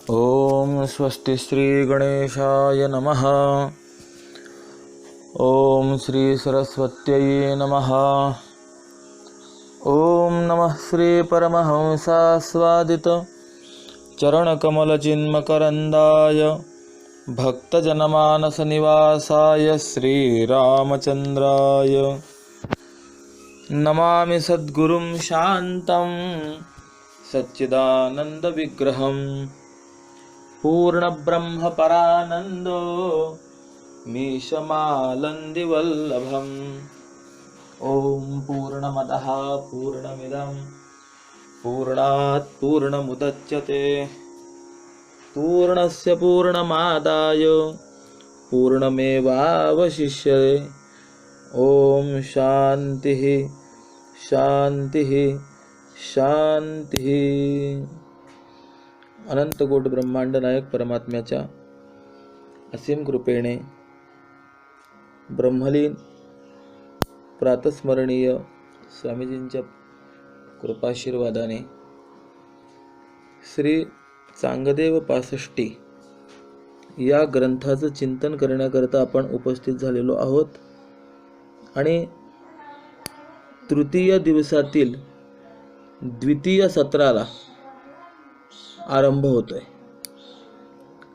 ओम स्वस्ति श्री गणेशाय नमः। ओम श्री सरस्वत्यै नमः। ओम नमः श्री परमहंसास्वादित चरणकमलचिन्मकरन्दाय भक्तजनमानसनिवासाय श्रीरामचन्द्राय नमामि सद्गुरुं शान्तं सच्चिदानन्दविग्रहं पूर्णब्रह्मपरानन्दो मीशमालन्दिवल्लभम्। ॐ पूर्णमदः पूर्णमिदं पूर्णात् पूर्णमुदच्यते पूर्णस्य पूर्णमादाय पूर्णमेवावशिष्यते। ॐ शान्तिः शान्तिः शान्तिः। अनंतकोट ब्रह्मांड नायक परमात्म्याच्या असीम कृपेने ब्रह्मलीन प्रातस्मरणीय स्वामीजींच्या कृपाशीर्वादाने श्री चांगदेव पासष्टी या ग्रंथाचं चिंतन करण्याकरता आपण उपस्थित झालेलो आहोत आणि तृतीय दिवसातील द्वितीय सत्राला आरंभ होतोय।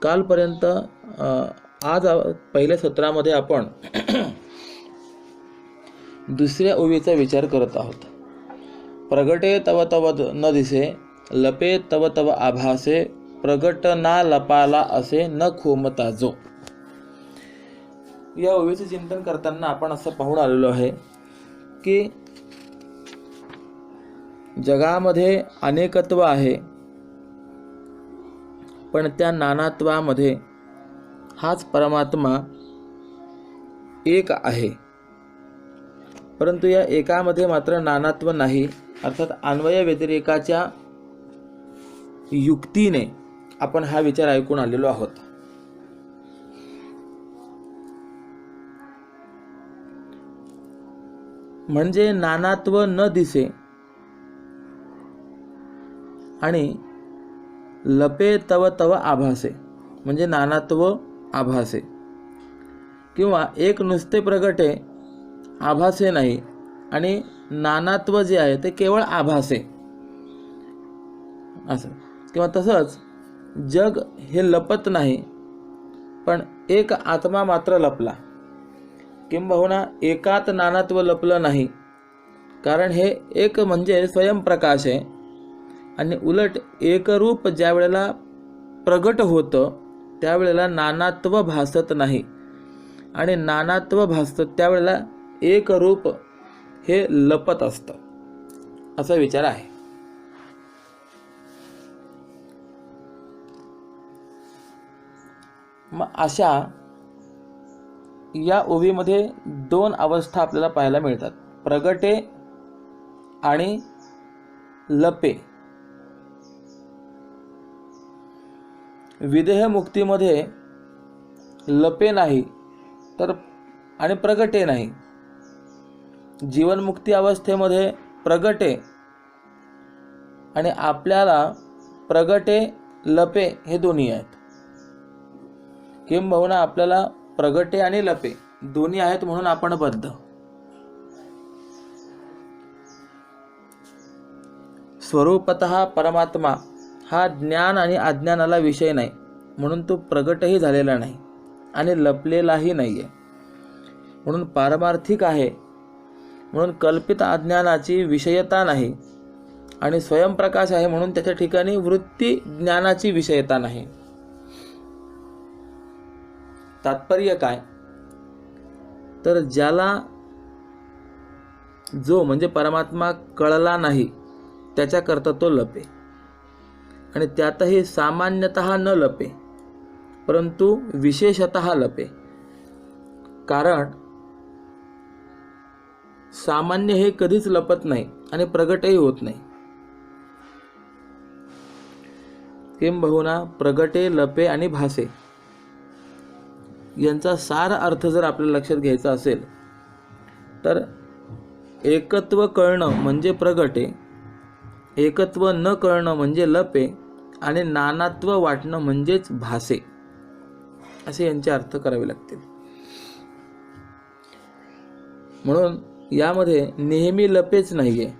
कालपर्यंत आज पहिल्या सत्रामध्ये आपण दुसऱ्या ओवीचा विचार करत आहोत। प्रगटे तव तव न दिसे, लपे तव तव आभासे, प्रगट ना लपाला असे न खोमता जो। या ओवीचे चिंतन करताना आपण असं पाहून आलेलो आहे की जगामध्ये अनेकत्व आहे, पण त्या नानात्वामध्ये हाच परमात्मा एक आहे। परंतु या एकामध्ये मात्र नानात्व नाही, अर्थात अन्वय व्यतिरेकाच्या युक्तीने आपण हा विचार ऐकून आलेलो आहोत। म्हणजे नानात्व न दिसे आणि लपे तव तव आभासे, म्हणजे नानात्व आभासे, किंवा एक नुसते प्रगटे आभासे नाही आणि नानात्व जे आहे ते केवळ आभासे असं, किंवा तसंच जग हे लपत नाही पण एक आत्मा मात्र लपला, किंबहुना एकात नानात्व लपलं नाही, कारण हे एक म्हणजे स्वयंप्रकाश आहे आणि उलट एकरूप ज्या वेळेला प्रगट होतं त्यावेळेला नानात्व भासत नाही आणि नानात्व भासतं त्यावेळेला एकरूप हे लपत असतं, असा विचार आहे। मग अशा या ओवीमध्ये दोन अवस्था आपल्याला पाहायला मिळतात, प्रगटे आणि लपे। विदेह मुक्तीमध्ये लपे नाही तर आणि प्रगटे नाही, जीवनमुक्ती अवस्थेमध्ये प्रगटे आणि आपल्याला प्रगटे लपे हे दोन्ही आहेत, किंबहुना आपल्याला प्रगटे आणि लपे दोन्ही आहेत म्हणून आपण बद्ध। स्वरूपतः परमात्मा हा ज्ञान आणि अज्ञानाला विषय नाही म्हणून तो प्रगटही झालेला नाही आणि लपलेलाही नाही आहे, म्हणून पारमार्थिक आहे म्हणून कल्पित अज्ञानाची विषयता नाही, आणि स्वयंप्रकाश आहे म्हणून त्याच्या ठिकाणी वृत्ती ज्ञानाची विषयता नाही। तात्पर्य काय तर ज्याला जो म्हणजे परमात्मा कळला नाही त्याच्याकरता तो लपे, आणि त्यातही सामान्यतः न लपे परंतु विशेषतः लपे, कारण सामान्य हे कधीच लपत नाही आणि प्रगटही होत नाही। किंबहुना प्रगटे लपे आणि भासे यांचा सार अर्थ जर आपल्याला लक्षात घ्यायचा असेल तर एकत्व कळणं म्हणजे प्रगटे, एकत्व न कळणं म्हणजे लपे, आणि नानात्व वाटणं म्हणजेच भासे, असे यांचे अर्थ करावे लागतील. म्हणून यामध्ये नेहमी लपेच नाहीये,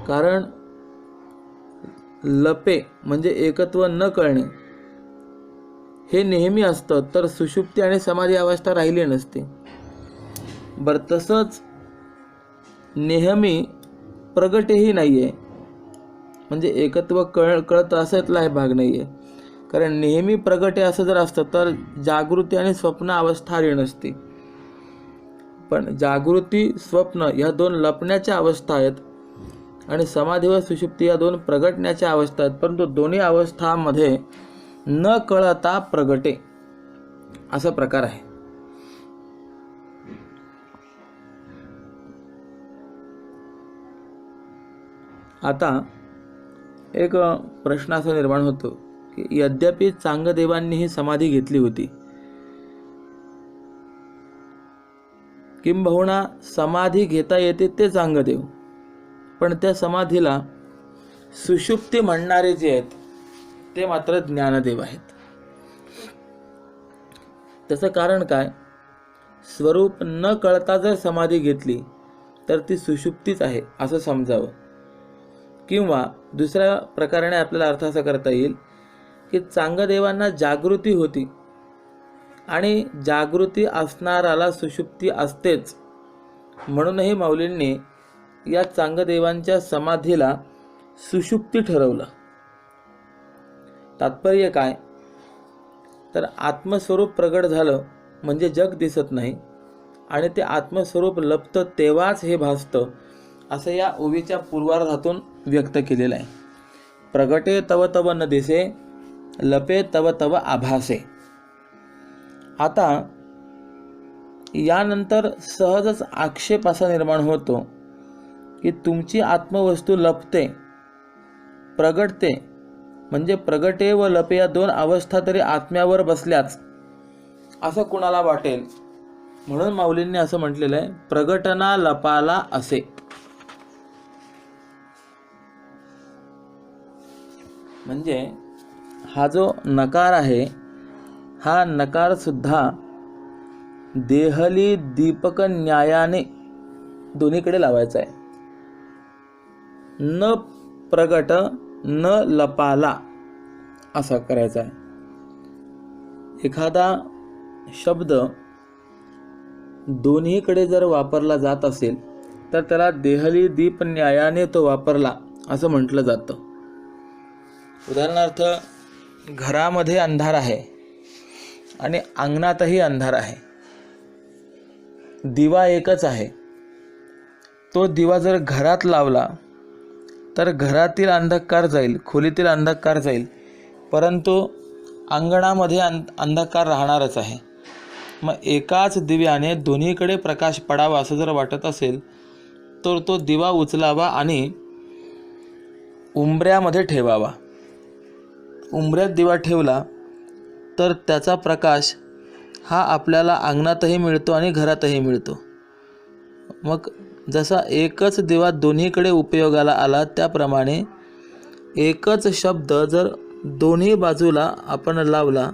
कारण लपे म्हणजे एकत्व न कळणे हे नेहमी असतं, तर सुषुप्ती आणि समाधी अवस्था राहिली नसते. बरं, तसंच नेहमी प्रगटेही नाही आहे, म्हणजे एकत्व कळत असायतला हे भाग नाही आहे. कारण नेहमी प्रगटे असं जर असतं तर जागृती आणि स्वप्न अवस्था आली नसती. पण जागृती स्वप्न या दोन लपण्याच्या अवस्था आहेत आणि समाधी व सुषुप्ती या दोन प्रगटण्याच्या अवस्था आहेत, परंतु दोन्ही अवस्थांमध्ये न कळता प्रगटे असा प्रकार आहे. आता एक प्रश्न असा निर्माण होतो की यद्यपि चांगदेवांनी ही समाधी घेतली होती, किंबहुना समाधी घेता येते ते चांगदेव, पण त्या समाधीला सुषुप्ती म्हणणारे जे आहेत ते मात्र ज्ञानदेव आहेत. त्याचं कारण काय? स्वरूप न कळता जर समाधी घेतली तर ती सुषुप्तीच आहे असं समजावं. किंवा दुसऱ्या प्रकाराने आपल्याला अर्थ असा करता येईल की चांगदेवांना जागृती होती आणि जागृती असणाराला सुषुप्ती असतेच, म्हणूनही माऊलींनी या चांगदेवांच्या समाधीला सुषुप्ती ठरवलं. तात्पर्य काय? तर आत्मस्वरूप प्रगट झालं म्हणजे जग दिसत नाही आणि ते आत्मस्वरूप लपतं तेव्हाच हे भासतं, असं या ओवीच्या पूर्वार्धातून व्यक्त केलेलं आहे. प्रगटे तव तव न दिसे, लपे तव तव आभासे. आता यानंतर सहजच आक्षेप असा निर्माण होतो की तुमची आत्मवस्तू लपते, प्रगटते, म्हणजे प्रगटे व लपे या दोन अवस्था तरी आत्म्यावर बसल्याच असं कुणाला वाटेल. म्हणून माऊलींनी असं म्हटलेलं आहे, प्रगटना लपाला असे. म्हणजे हा जो नकार आहे, हा नकार सुद्धा देहली दीपक न्यायाने दोन्हीकडे लावायचा आहे. न प्रगट न लपाला असा करायचा आहे. एखादा शब्द दोन्हीकडे जर वापरला जात असेल तर त्याला देहली दीप न्यायाने तो वापरला असं म्हटलं जातं. उदाहरणार्थ, घरामध्ये अंधार आहे आणि अंगणातही अंधार आहे, दिवा एकच आहे. तो दिवा जर घरात लावला तर घरातील अंधकार जाईल, खोलीतील अंधकार जाईल, परंतु अंगणामध्ये अंधकार राहणारच आहे. मग एकाच दिव्याने दोन्हीकडे प्रकाश पडावा असं जर वाटत असेल तर तो दिवा उचलावा आणि उंबऱ्यामध्ये ठेवावा. उंबऱ्यात दिवा ठेवला तर त्याचा प्रकाश हा आपल्याला अंगणातही मिळतो आणि घरातही मिळतो. मग जसा एकच दिवा दोन्हीकडे उपयोगाला आला, त्याप्रमाणे एकच शब्द जर दोन्ही बाजूला आपण लावला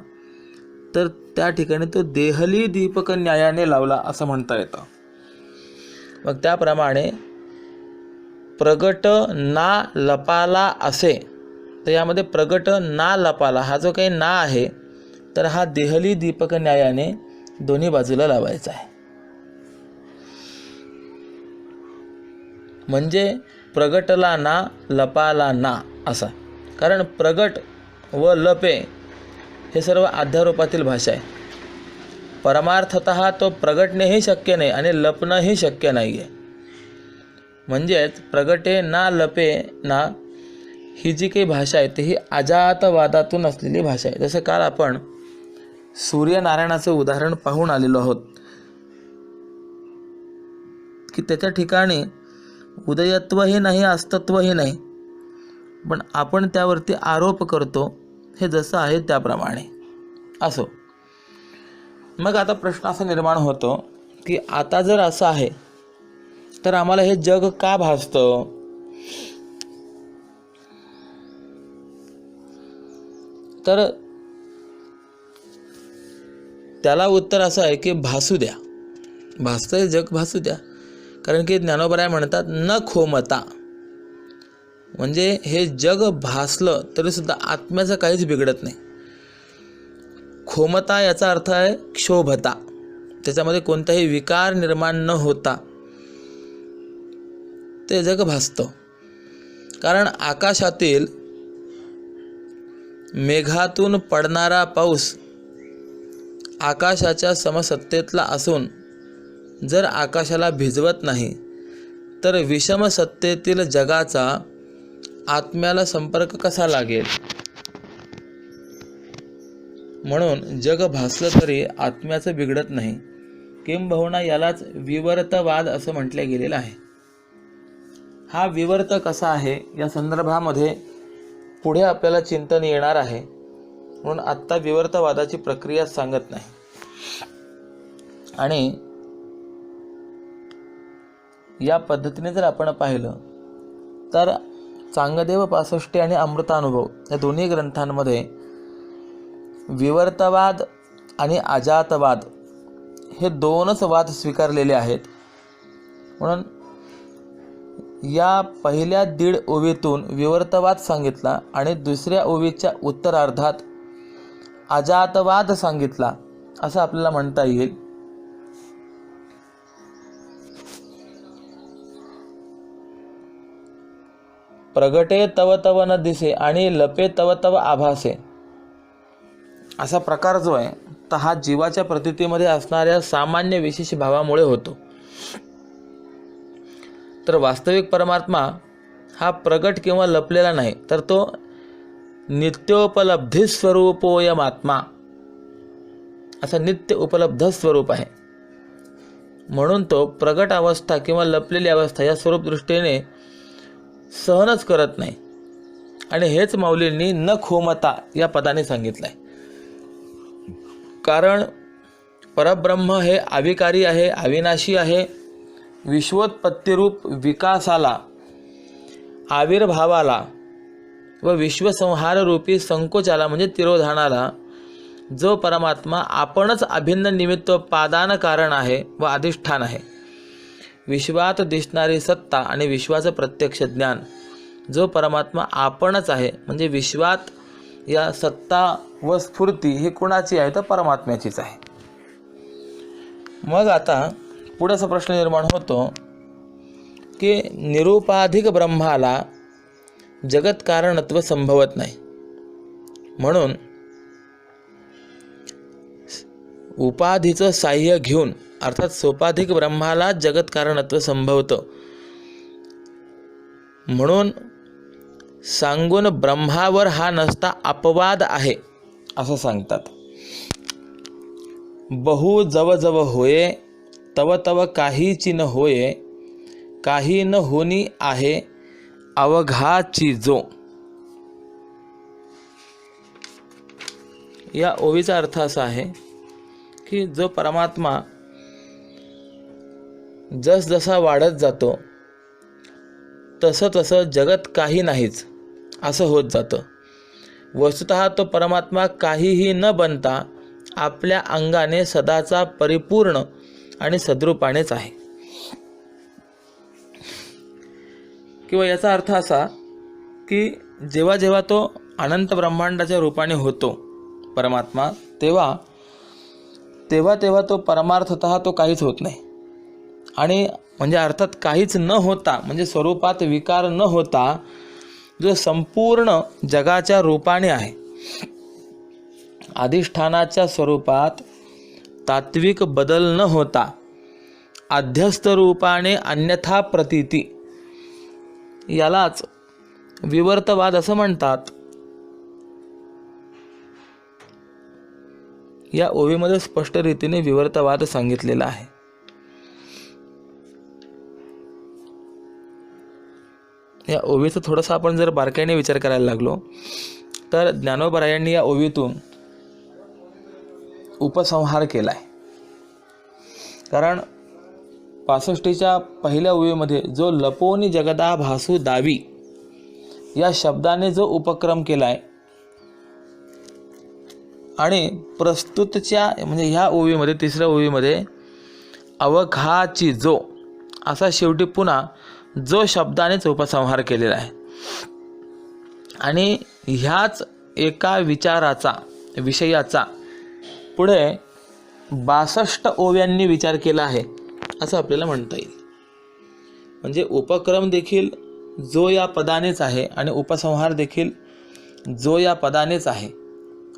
तर त्या ठिकाणी तो देहली दीपक न्यायाने लावला असं म्हणता येतं. मग त्याप्रमाणे प्रगट ना लपाला असे, तर यामध्ये प्रगट ना लपाला हा जो काही ना आहे तर हा देहली दीपक न्यायाने दोन्ही बाजूला लावायचा आहे. म्हणजे प्रगटला ना लपाला ना असा. कारण प्रगट व लपे हे सर्व अध्यारोपातील भाषा आहे. परमार्थतः तो प्रगटणेही शक्य नाही आणि लपणंही शक्य नाही आहे. म्हणजेच प्रगटे ना लपे ना ही जी काही भाषा आहे ती ही अजातवादातून असलेली भाषा आहे. जसं काल आपण सूर्यनारायणाचं उदाहरण पाहून आलेलो आहोत की त्याच्या ठिकाणी उदयत्वही नाही, अस्तित्वही नाही, पण आपण त्यावरती आरोप करतो. हे जसं आहे त्याप्रमाणे असो. मग आता प्रश्न असा निर्माण होतो की आता जर असं आहे तर आम्हाला हे जग का भासतं? तर त्याला उत्तर असं आहे की भासू द्या, भासतंय जग भासू द्या. कारण की ज्ञानोबराय म्हणतात न खोमता, म्हणजे हे जग भासलं तरीसुद्धा आत्म्याचं काहीच बिघडत नाही. खोमता याचा अर्थ आहे क्षोभता, त्याच्यामध्ये कोणताही विकार निर्माण न होता ते जग भासतं. कारण आकाशातील मेघातून पडणारा पाऊस आकाशाच्या समसत्तेतला असून जर आकाशाला भिजवत नाही तर विषमसत्तेतील जगाचा आत्म्याला संपर्क कसा लागेल. म्हणून जग भासलं तरी आत्म्याचं बिघडत नाही. किंबहुना यालाच विवर्तवाद असं म्हटलं गेलेलं आहे. हा विवर्त कसा आहे या संदर्भामध्ये पुढे आपल्याला चिंतन येणार आहे, म्हणून आत्ता विवर्तवादाची प्रक्रिया सांगत नाही. आणि या पद्धतीने जर आपण पाहिलं तर चांगदेव 65 आणि अमृतानुभव या दोन्ही ग्रंथांमध्ये विवर्तवाद आणि अजातवाद हे दोनच वाद स्वीकारलेले आहेत. म्हणून या पहिल्या 1.5 ओवीतून विवर्तवाद सांगितला आणि दुसऱ्या ओवीच्या उत्तरार्धात अजातवाद सांगितला असं आपल्याला म्हणता येईल. प्रगटे तव तव न दिसे आणि लपे तव तव आभासे, असा प्रकार जो आहे तर हा जीवाच्या प्रतीतीमध्ये असणाऱ्या सामान्य विशेष भावामुळे होतो. तर वास्तविक परमात्मा हा प्रगट किंवा लपलेला नाही, तर तो नित्योपलब्धी स्वरूपोयम आत्मा, असा नित्य उपलब्ध स्वरूप आहे. म्हणून तो प्रगट अवस्था किंवा लपलेली अवस्था या स्वरूप दृष्टीने सहनच करत नाही. आणि हेच माऊलींनी न खोमता या पदाने सांगितलं आहे. कारण परब्रह्म हे अविकारी आहे, अविनाशी आहे. विश्वोत्पत्तीरूप विकासाला, आविर्भावाला व विश्वसंहाररूपी संकोचाला म्हणजे तिरोधानाला जो परमात्मा आपणच अभिन्न निमित्तोपादान कारण आहे व अधिष्ठान आहे. विश्वात दिसणारी सत्ता आणि विश्वाचं प्रत्यक्ष ज्ञान जो परमात्मा आपणच आहे, म्हणजे विश्वात या सत्ता व स्फूर्ती ही कुणाची आहे तर परमात्म्याचीच आहे. मग आता पुढे असा प्रश्न निर्माण होतो की निरुपाधिक ब्रह्माला जगत कारणत्व संभवत नाही, म्हणून उपाधीचं साह्य घेऊन अर्थात सोपाधिक ब्रह्माला जगत कारणत्व संभवतं. म्हणून सांगून ब्रह्मावर हा नसता अपवाद आहे असं सांगतात. बहु जव जव होये तव तव काहीची न होये, काही न होनी आहे अवघाची जो. या ओवीचा अर्थ असा आहे की जो परमात्मा जसजसा वाढत जातो तसं तसं जगत काही नाहीच असं होत जातं. वस्तुतः तो परमात्मा काहीही न बनता आपल्या अंगाने सदाचा परिपूर्ण आणि सद्रूपानेच आहे. किंवा याचा अर्थ असा की जेव्हा जेव्हा तो अनंत ब्रह्मांडाच्या रूपाने होतो परमात्मा, तेव्हा तेव्हा तेव्हा तो परमार्थतः तो काहीच होत नाही. आणि म्हणजे अर्थात काहीच न होता म्हणजे स्वरूपात विकार न होता जो संपूर्ण जगाच्या रूपाने आहे, अधिष्ठानाच्या स्वरूपात तात्विक बदल न होता अध्यस्त रूपाने अन्यथा प्रतीती, यालाच विवर्तवाद असं म्हणतात. या ओवीमध्ये स्पष्ट रीतीने विवर्तवाद सांगितलेला आहे. या ओवीचा थोडासा आपण जर बारकाईने विचार करायला लागलो तर ज्ञानोबरायांनी या ओवीतून उपसंहार केला आहे. कारण 65च्या पहिल्या ओवीमध्ये जो लपोनी जगदा भासू दावी या शब्दाने जो उपक्रम केला आहे आणि प्रस्तुतच्या म्हणजे ह्या ओवीमध्ये, तिसऱ्या ओवीमध्ये अवघाची जो असा शेवटी पुन्हा जो शब्दानेच उपसंहार केलेला आहे. आणि ह्याच एका विषयाचा पुढे 62 ओव्यांनी विचार केला आहे असं आपल्याला म्हणता येईल. म्हणजे उपक्रम देखील जो या पदानेच आहे आणि उपसंहार देखील जो या पदानेच आहे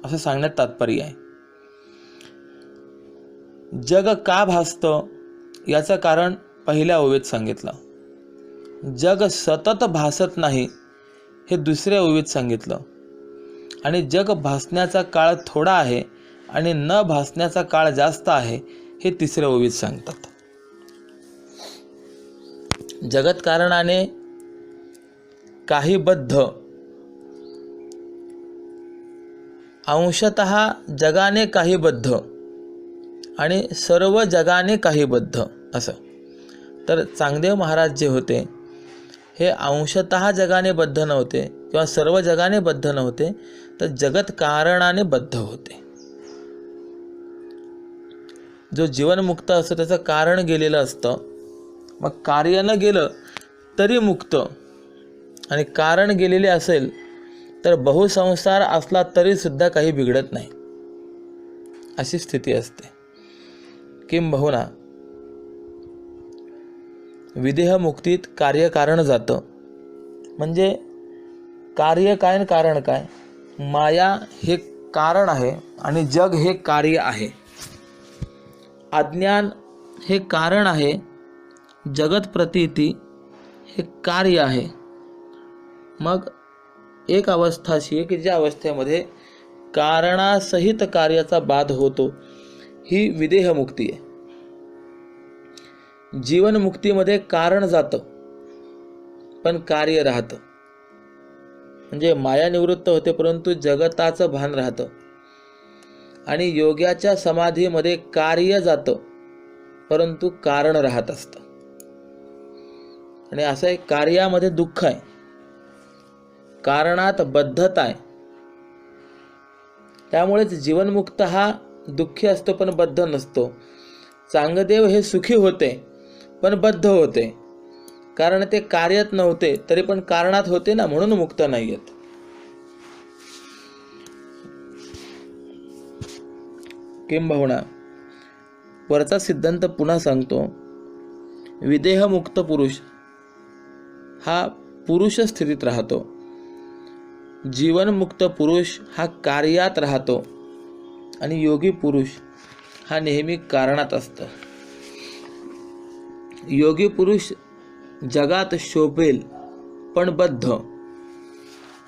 असं सांगण्यात तात्पर्य आहे. जग का भासतं याचं कारण पहिल्या ओवीत सांगितलं. जग सतत भासत नाही हे दुसऱ्या ओवीत सांगितलं. आणि जग भासण्याचा काळ थोडा आहे आणि न भासण्याचा काळ जास्त आहे हे तिसऱ्या ओवीत सांगतात. जगत कारणाने काही बद्ध, अंशतः जगाने काही बद्ध आणि सर्व जगाने काही बद्ध असं. तर चांगदेव महाराज जे होते हे अंशतः जगाने बद्ध नव्हते किंवा सर्व जगाने बद्ध नव्हते, तर जगत कारणाने बद्ध होते. जो जीवनमुक्त असतो त्याचं कारण गेलेलं असतं, मग कार्य न गेलं तरी मुक्त, आणि कारण गेलेले असेल तर बहुसंसार असला तरीसुद्धा काही बिघडत नाही अशी स्थिती असते. किंबहुना विदेह मुक्तीत कार्य कारण जातं. म्हणजे कार्य काय आणि कारण काय? माया हे कारण आहे आणि जग हे कार्य आहे. अज्ञान हे कारण आहे, जगत प्रतीती हे कार्य आहे. मग एक अवस्था अशी आहे की ज्या अवस्थेमध्ये कारणासहित कार्याचा बाध होतो, ही विदेहमुक्ती आहे. जीवनमुक्तीमध्ये कारण जातं पण कार्य राहतं. म्हणजे माया निवृत्त होते परंतु जगताचं भान राहतं. आणि योग्याच्या समाधीमध्ये कार्य जातं परंतु कारण राहत असतं. आणि असं एक कार्यामध्ये दुःख आहे, कारणात बद्धता आहे. त्यामुळेच जीवनमुक्त हा दुःखी असतो पण बद्ध नसतो. चांगदेव हे सुखी होते पण बद्ध होते, कारण ते कार्यात नव्हते तरी पण कारणात होते ना, म्हणून मुक्त नाही आहेत. किंबहुना वरचा सिद्धांत पुन्हा सांगतो. विदेहमुक्त पुरुष हा पुरुष स्थितीत राहतो, जीवनमुक्त पुरुष हा कार्यात राहतो आणि योगी पुरुष हा नेहमी कारणात असतो. योगी पुरुष जगात शोभेल पण बद्ध,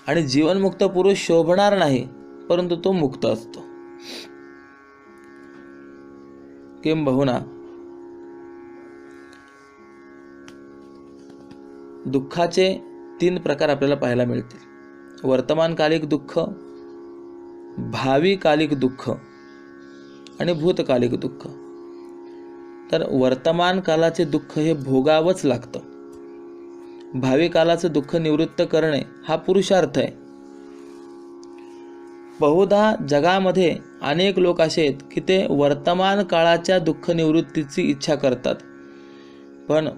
आणि जीवनमुक्त पुरुष शोभणार नाही परंतु तो मुक्त असतो. किंबहुना दुःखाचे 3 प्रकार आपल्याला पाहायला मिळतील. वर्तमानकालिक दुःख, भावीकालिक दुःख आणि भूतकालिक दुःख. तर वर्तमान कालाचे दुःख हे भोगावंच लागतं. भावी कालाचं दुःख निवृत्त करणे हा पुरुषार्थ आहे. बहुधा जगामध्ये अनेक लोक असे आहेत की ते वर्तमान काळाच्या दुःख निवृत्तीची इच्छा करतात पण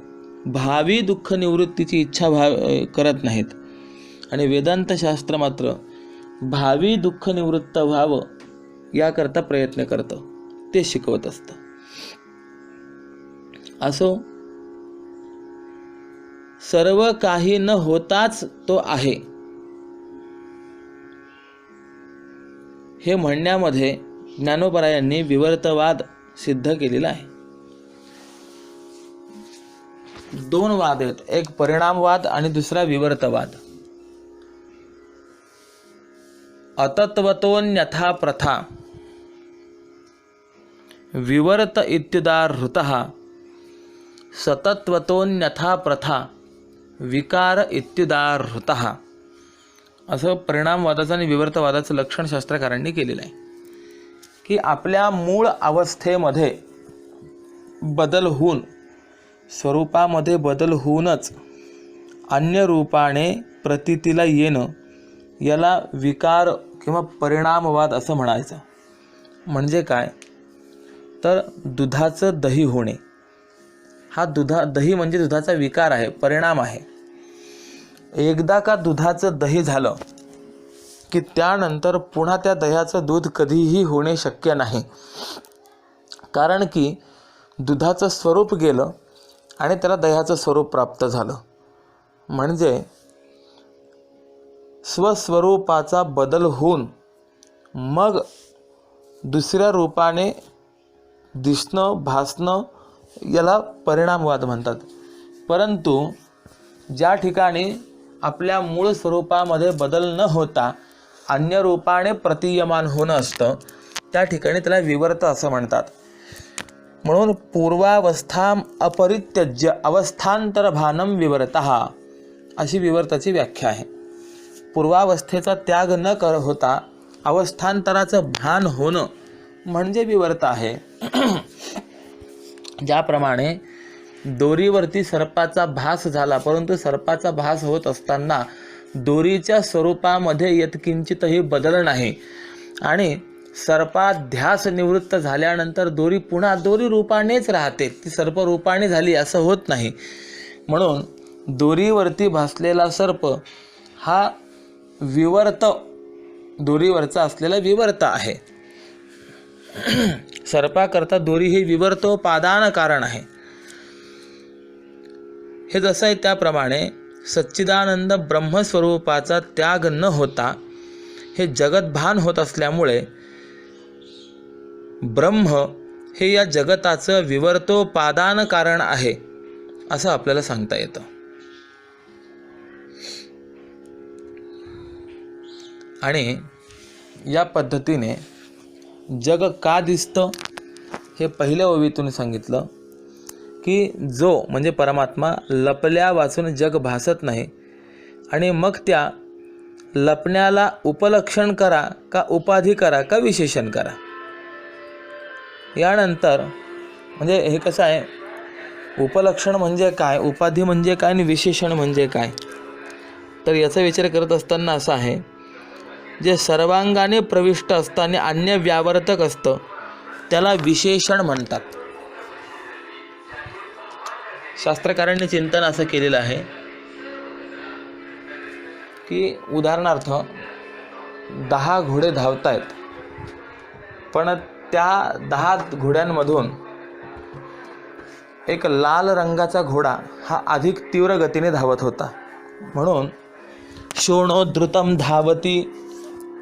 भावी दुःख निवृत्तीची इच्छा करत नाहीत. आणि वेदांत शास्त्र मात्र भावी दुःख निवृत्त व्हावं याकरता प्रयत्न करतं, ते शिकवत असतं. असो, सर्व काही न होताच तो आहे हे म्हणण्यामध्ये ज्ञानोबरायांनी विवर्तवाद सिद्ध केलेला आहे. 2 वाद आहेत, एक परिणामवाद आणि दुसरा विवर्तवाद. अतत्वतोन्यथा प्रथा विवर्त इत्युदाहृतः सतत्वतोन्यथा प्रथा विकार इत्युदाहृतः. असं परिणामवादाचं आणि विवर्तवादाचं लक्षण शास्त्रकारांनी केलेलं आहे की आपल्या मूळ अवस्थेमध्ये बदल होऊन, स्वरूपामध्ये बदल होऊनच अन्य रूपाने प्रतीतीला येणं याला विकार किंवा परिणामवाद असं म्हणायचं. म्हणजे काय, तर दुधाचं दही होणे. हा दही म्हणजे दुधाचा विकार आहे, परिणाम आहे. एकदा का दुधाचं दही झालं की त्यानंतर पुन्हा त्या दह्याचं दूध कधीही होणे शक्य नाही. कारण की दुधाचं स्वरूप गेलं आणि त्याला दह्याचं स्वरूप प्राप्त झालं. म्हणजे स्वस्वरूपाचा बदल होऊन मग दुसऱ्या रूपाने दिसणं, भासणं, याला परिणामवाद म्हणतात. परंतु ज्या ठिकाणी आपल्या मूळ स्वरूपामध्ये बदल न होता अन्य रूपाने प्रतीयमान होणं असतं, त्या ठिकाणी त्याला विवर्त असं म्हणतात. म्हणून पूर्वावस्था अपरित्यज्य अवस्थांतर भानम विवर्तः, अशी विवर्ताची व्याख्या आहे. पूर्वावस्थेचा त्याग न होता अवस्थांतराचं भान होणं म्हणजे विवर्त आहे. ज्याप्रमाणे दोरीवरती सर्पाचा भास झाला, परंतु सर्पाचा भास होत असताना दोरीच्या स्वरूपामध्ये यत्किंचितही बदल नाही आणि सर्पाध्यास निवृत्त झाल्यानंतर दोरी पुन्हा दोरी रूपानेच राहते, ती सर्प रूपाने झाली असं होत नाही. म्हणून दोरीवरती भासलेला सर्प हा विवर्त, दोरीवरचा असलेला विवर्त आहे. सर्पाकरता दोरी ही विवर्तोपादान कारण आहे. हे जसं आहे त्याप्रमाणे सच्चिदानंद ब्रह्मस्वरूपाचा त्याग न होता हे जगतभान होत असल्यामुळे ब्रह्म हे या जगताचं विवर्तोपादान कारण आहे असं आपल्याला सांगता येतं. आणि या पद्धतीने जग का दिसतं हे पहिल्या ओवीतून सांगितलं की जो म्हणजे परमात्मा लपल्या वाचून जग भासत नाही आणि मग त्या लपण्याला उपलक्षण करा का उपाधी करा का विशेषण करा. यानंतर म्हणजे हे कसं आहे, उपलक्षण म्हणजे काय, उपाधी म्हणजे काय आणि विशेषण म्हणजे काय, तर याचा विचार करत असताना असं आहे, जे सर्वांगाने प्रविष्ट असतं आणि अन्य व्यावर्तक असतं त्याला विशेषण म्हणतात. शास्त्रकारांनी चिंतन असं केलेलं आहे की उदाहरणार्थ 10 घोडे धावतायत, पण त्या 10 घोड्यांमधून एक लाल रंगाचा घोडा हा अधिक तीव्र गतीने धावत होता, म्हणून शोणोद्धृतम धावती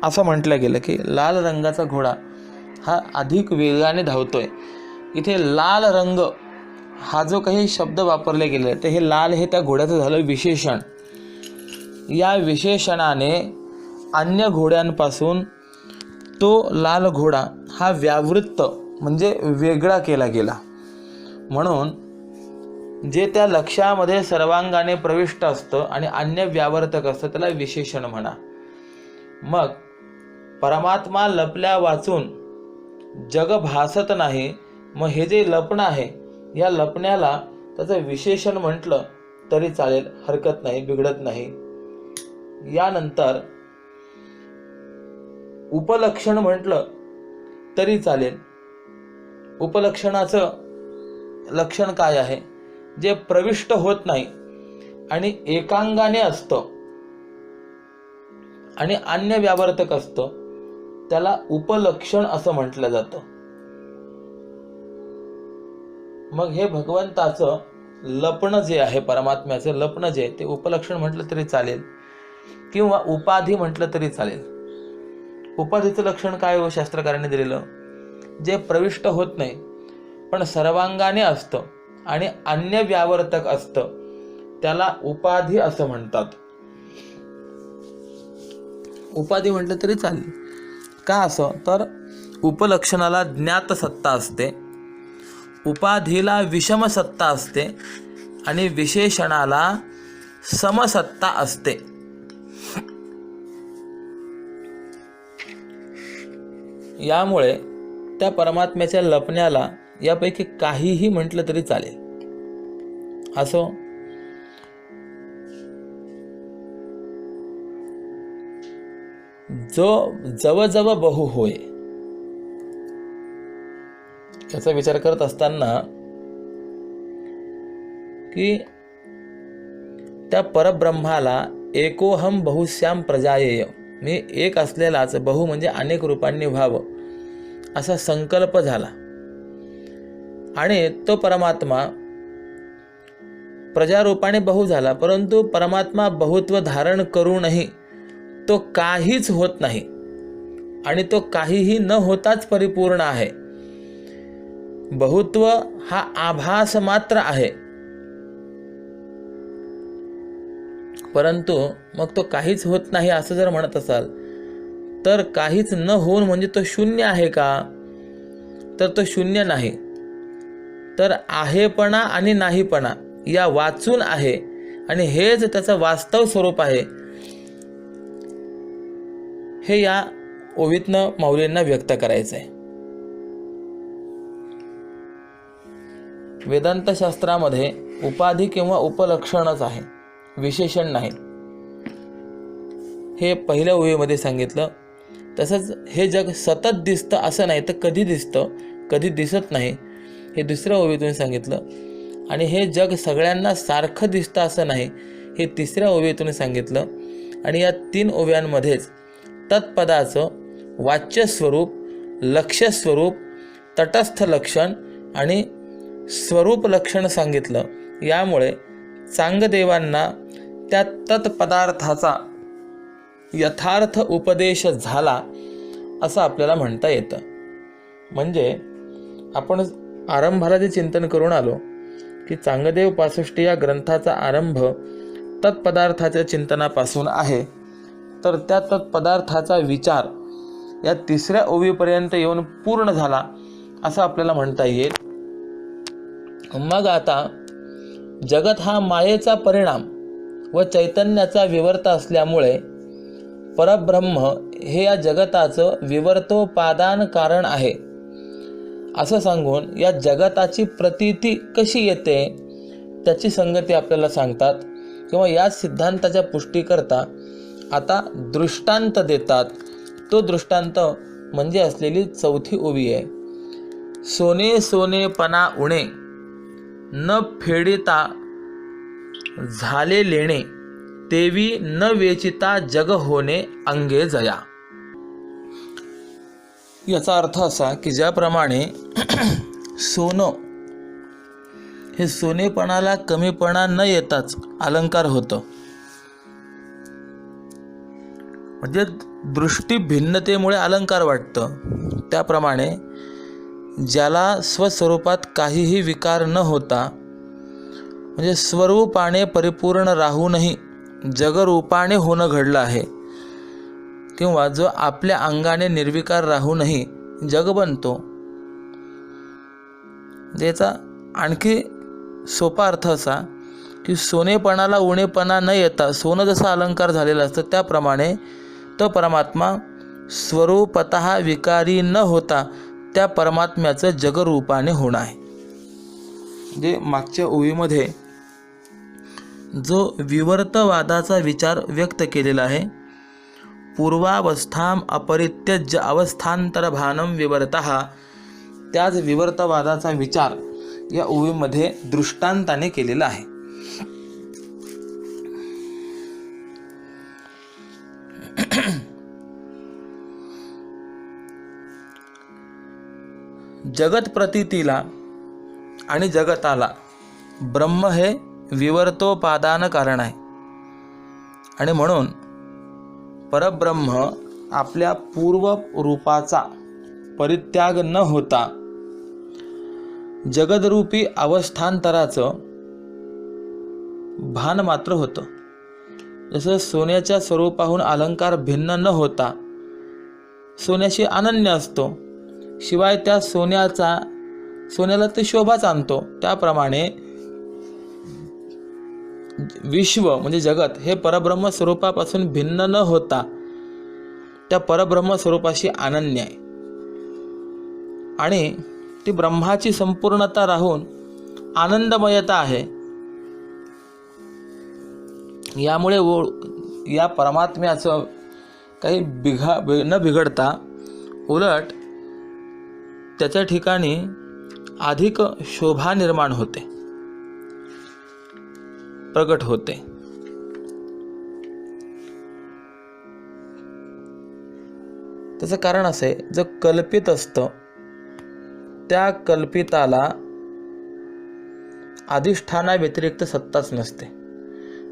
असं म्हटलं गेलं की लाल रंगाचा घोडा हा अधिक वेगाने धावतोय. इथे लाल रंग हा जो काही शब्द वापरले गेले तर हे लाल हे त्या घोड्याचं झालं विशेषण. या विशेषणाने अन्य घोड्यांपासून तो लाल घोडा हा व्यावृत्त म्हणजे वेगळा केला गेला. म्हणून जे त्या लक्ष्यामध्ये सर्वांगाने प्रविष्ट असतं आणि अन्य व्यावर्तक असतं त्याला विशेषण म्हणा. मग परमात्मा लपल्या वाचून जग भासत नाही, मग हे जे लपणं आहे या लपण्याला त्याचं विशेषण म्हटलं तरी चालेल, हरकत नाही, बिघडत नाही. यानंतर उपलक्षण म्हटलं तरी चालेल. उपलक्षणाचं लक्षण काय आहे, जे प्रविष्ट होत नाही आणि एकांगाने असतं आणि अन्य व्यावर्तक असतं त्याला उपलक्षण असं म्हटलं जातं. मग हे भगवंताचं लपणं जे आहे, परमात्म्याचं लपणं जे आहे ते उपलक्षण म्हटलं तरी चालेल किंवा उपाधी म्हटलं तरी चालेल. उपाधीचं लक्षण काय हो शास्त्रकारांनी दिलेलं, जे प्रविष्ट होत नाही पण सर्वांगाने असतं आणि अन्य व्यावर्तक असतं त्याला उपाधी असं म्हणतात. उपाधी म्हटलं तरी चालेल. का असं, तर उपलक्षणाला ज्ञात सत्ता असते, उपाधीला विषम सत्ता असते आणि विशेषणाला समसत्ता असते. यामुळे त्या परमात्म्याच्या लपण्याला यापैकी काहीही म्हटलं तरी चालेल. असो जो जव जव बहु होय, याचा विचार करत असताना की त्या परब्रह्माला एकोहम बहुश्याम प्रजायेय, मी एक असलेलाच बहु म्हणजे अनेक रूपांनी व्हावं असा संकल्प झाला आणि तो परमात्मा प्रजारूपाने बहु झाला, परंतु परमात्मा बहुत्व धारण करूनही तो काहीच होत नाही आणि तो काहीही न होताच परिपूर्ण आहे. बहुत्व हा आभास मात्र आहे, परंतु मग तो काहीच होत नाही असं जर म्हणत असाल तर काहीच न होऊन म्हणजे तो शून्य आहे का? तर तो शून्य नाही, तर आहेपणा आणि नाहीपणा या वाचून आहे आणि हेच त्याचं वास्तव स्वरूप आहे, हे या ओवीतनं माऊलींना व्यक्त करायचं आहे. वेदांत शास्त्रामध्ये उपाधी किंवा उपलक्षणच आहे, विशेषण नाही, हे पहिल्या ओवीमध्ये सांगितलं. तसंच हे जग सतत दिसतं असं नाही, तर कधी दिसतं कधी दिसत नाही हे दुसऱ्या ओवीतून सांगितलं. आणि हे जग सगळ्यांना सारखं दिसतं असं नाही हे तिसऱ्या ओवीतून सांगितलं. आणि या 3 ओव्यांमध्येच तत्पदाचं वाच्य स्वरूप, लक्ष्य स्वरूप, तटस्थ लक्षण आणि स्वरूप लक्षण सांगितलं. यामुळे चांगदेवांना त्या तत्पदार्थाचा यथार्थ उपदेश झाला असं आपल्याला म्हणता येतं. म्हणजे आपण आरंभाला जे चिंतन करून आलो की चांगदेव 65 या ग्रंथाचा आरंभ तत्पदार्थाच्या चिंतनापासून आहे, तर त्या तत्पदार्थाचा विचार या तिसऱ्या ओवीपर्यंत येऊन पूर्ण झाला असं आपल्याला म्हणता येईल. मग आता जगत हा मायेचा परिणाम व चैतन्याचा विवर्त असल्यामुळे परब्रह्म हे या जगताचं विवर्तोपादान कारण आहे असं सांगून या जगताची प्रतीती कशी येते त्याची संगती आपल्याला सांगतात किंवा या सिद्धांताच्या पुष्टीकरता आता दृष्टांत देतात. तो दृष्टांत म्हणजे असलेली 4थी ओवी आहे. सोने सोनेपणा उणे न फेडिता झाले लेणे, तेवी न वेचिता जग होणे अंगे जया. याचा अर्थ असा की ज्याप्रमाणे सोनं हे सोनेपणाला कमीपणा न येताच अलंकार होतं, म्हणजे दृष्टी भिन्नतेमुळे अलंकार वाटतं, त्याप्रमाणे ज्याला स्वस्वरूपात काहीही विकार न होता म्हणजे स्वरूपाने परिपूर्ण राहूनही जगरूपाने होणं घडलं आहे, किंवा जो आपल्या अंगाने निर्विकार राहूनही जग बनतो. याचा आणखी सोपा अर्थ असा की सोनेपणाला उणेपणा न येता सोनं जसा अलंकार झालेला असतं त्याप्रमाणे तो परमात्मा स्वरूपतः विकारी न होता त्या परमात्म्याचं जगरूपाने होणं आहे. म्हणजे मागच्या ओवीमध्ये जो विवर्तवादाचा विचार व्यक्त केलेला आहे, पूर्वावस्थाम अपरित्यज्य अवस्थांतरभानम विवर्तः, त्याच विवर्तवादाचा विचार या ओवीमध्ये दृष्टांताने केलेला आहे. जगत प्रतीतीला आणि जगताला ब्रह्म हे विवर्तोपादान कारण आहे आणि म्हणून परब्रह्म आपल्या पूर्व रूपाचा परित्याग न होता जगदरूपी अवस्थांतराचं भान मात्र होतं. जसं सोन्याच्या स्वरूपाहून अलंकार भिन्न न होता सोन्याशी अनन्य असतो, शिवाय त्या सोन्याला ते शोभाच आणतो, त्याप्रमाणे विश्व म्हणजे जगत हे परब्रह्म स्वरूपापासून भिन्न न होता त्या परब्रह्म स्वरूपाशी अनन्य आहे आणि ती ब्रह्माची संपूर्णता राहून आनंदमयता आहे. यामुळे या परमात्म्याचं काही न बिघडता उलट त्याच्या ठिकाणी अधिक शोभा निर्माण होते, प्रगट होते. त्याचं कारण असे, जो कल्पित असतं त्या कल्पिताला अधिष्ठाना व्यतिरिक्त सत्ताच नसते.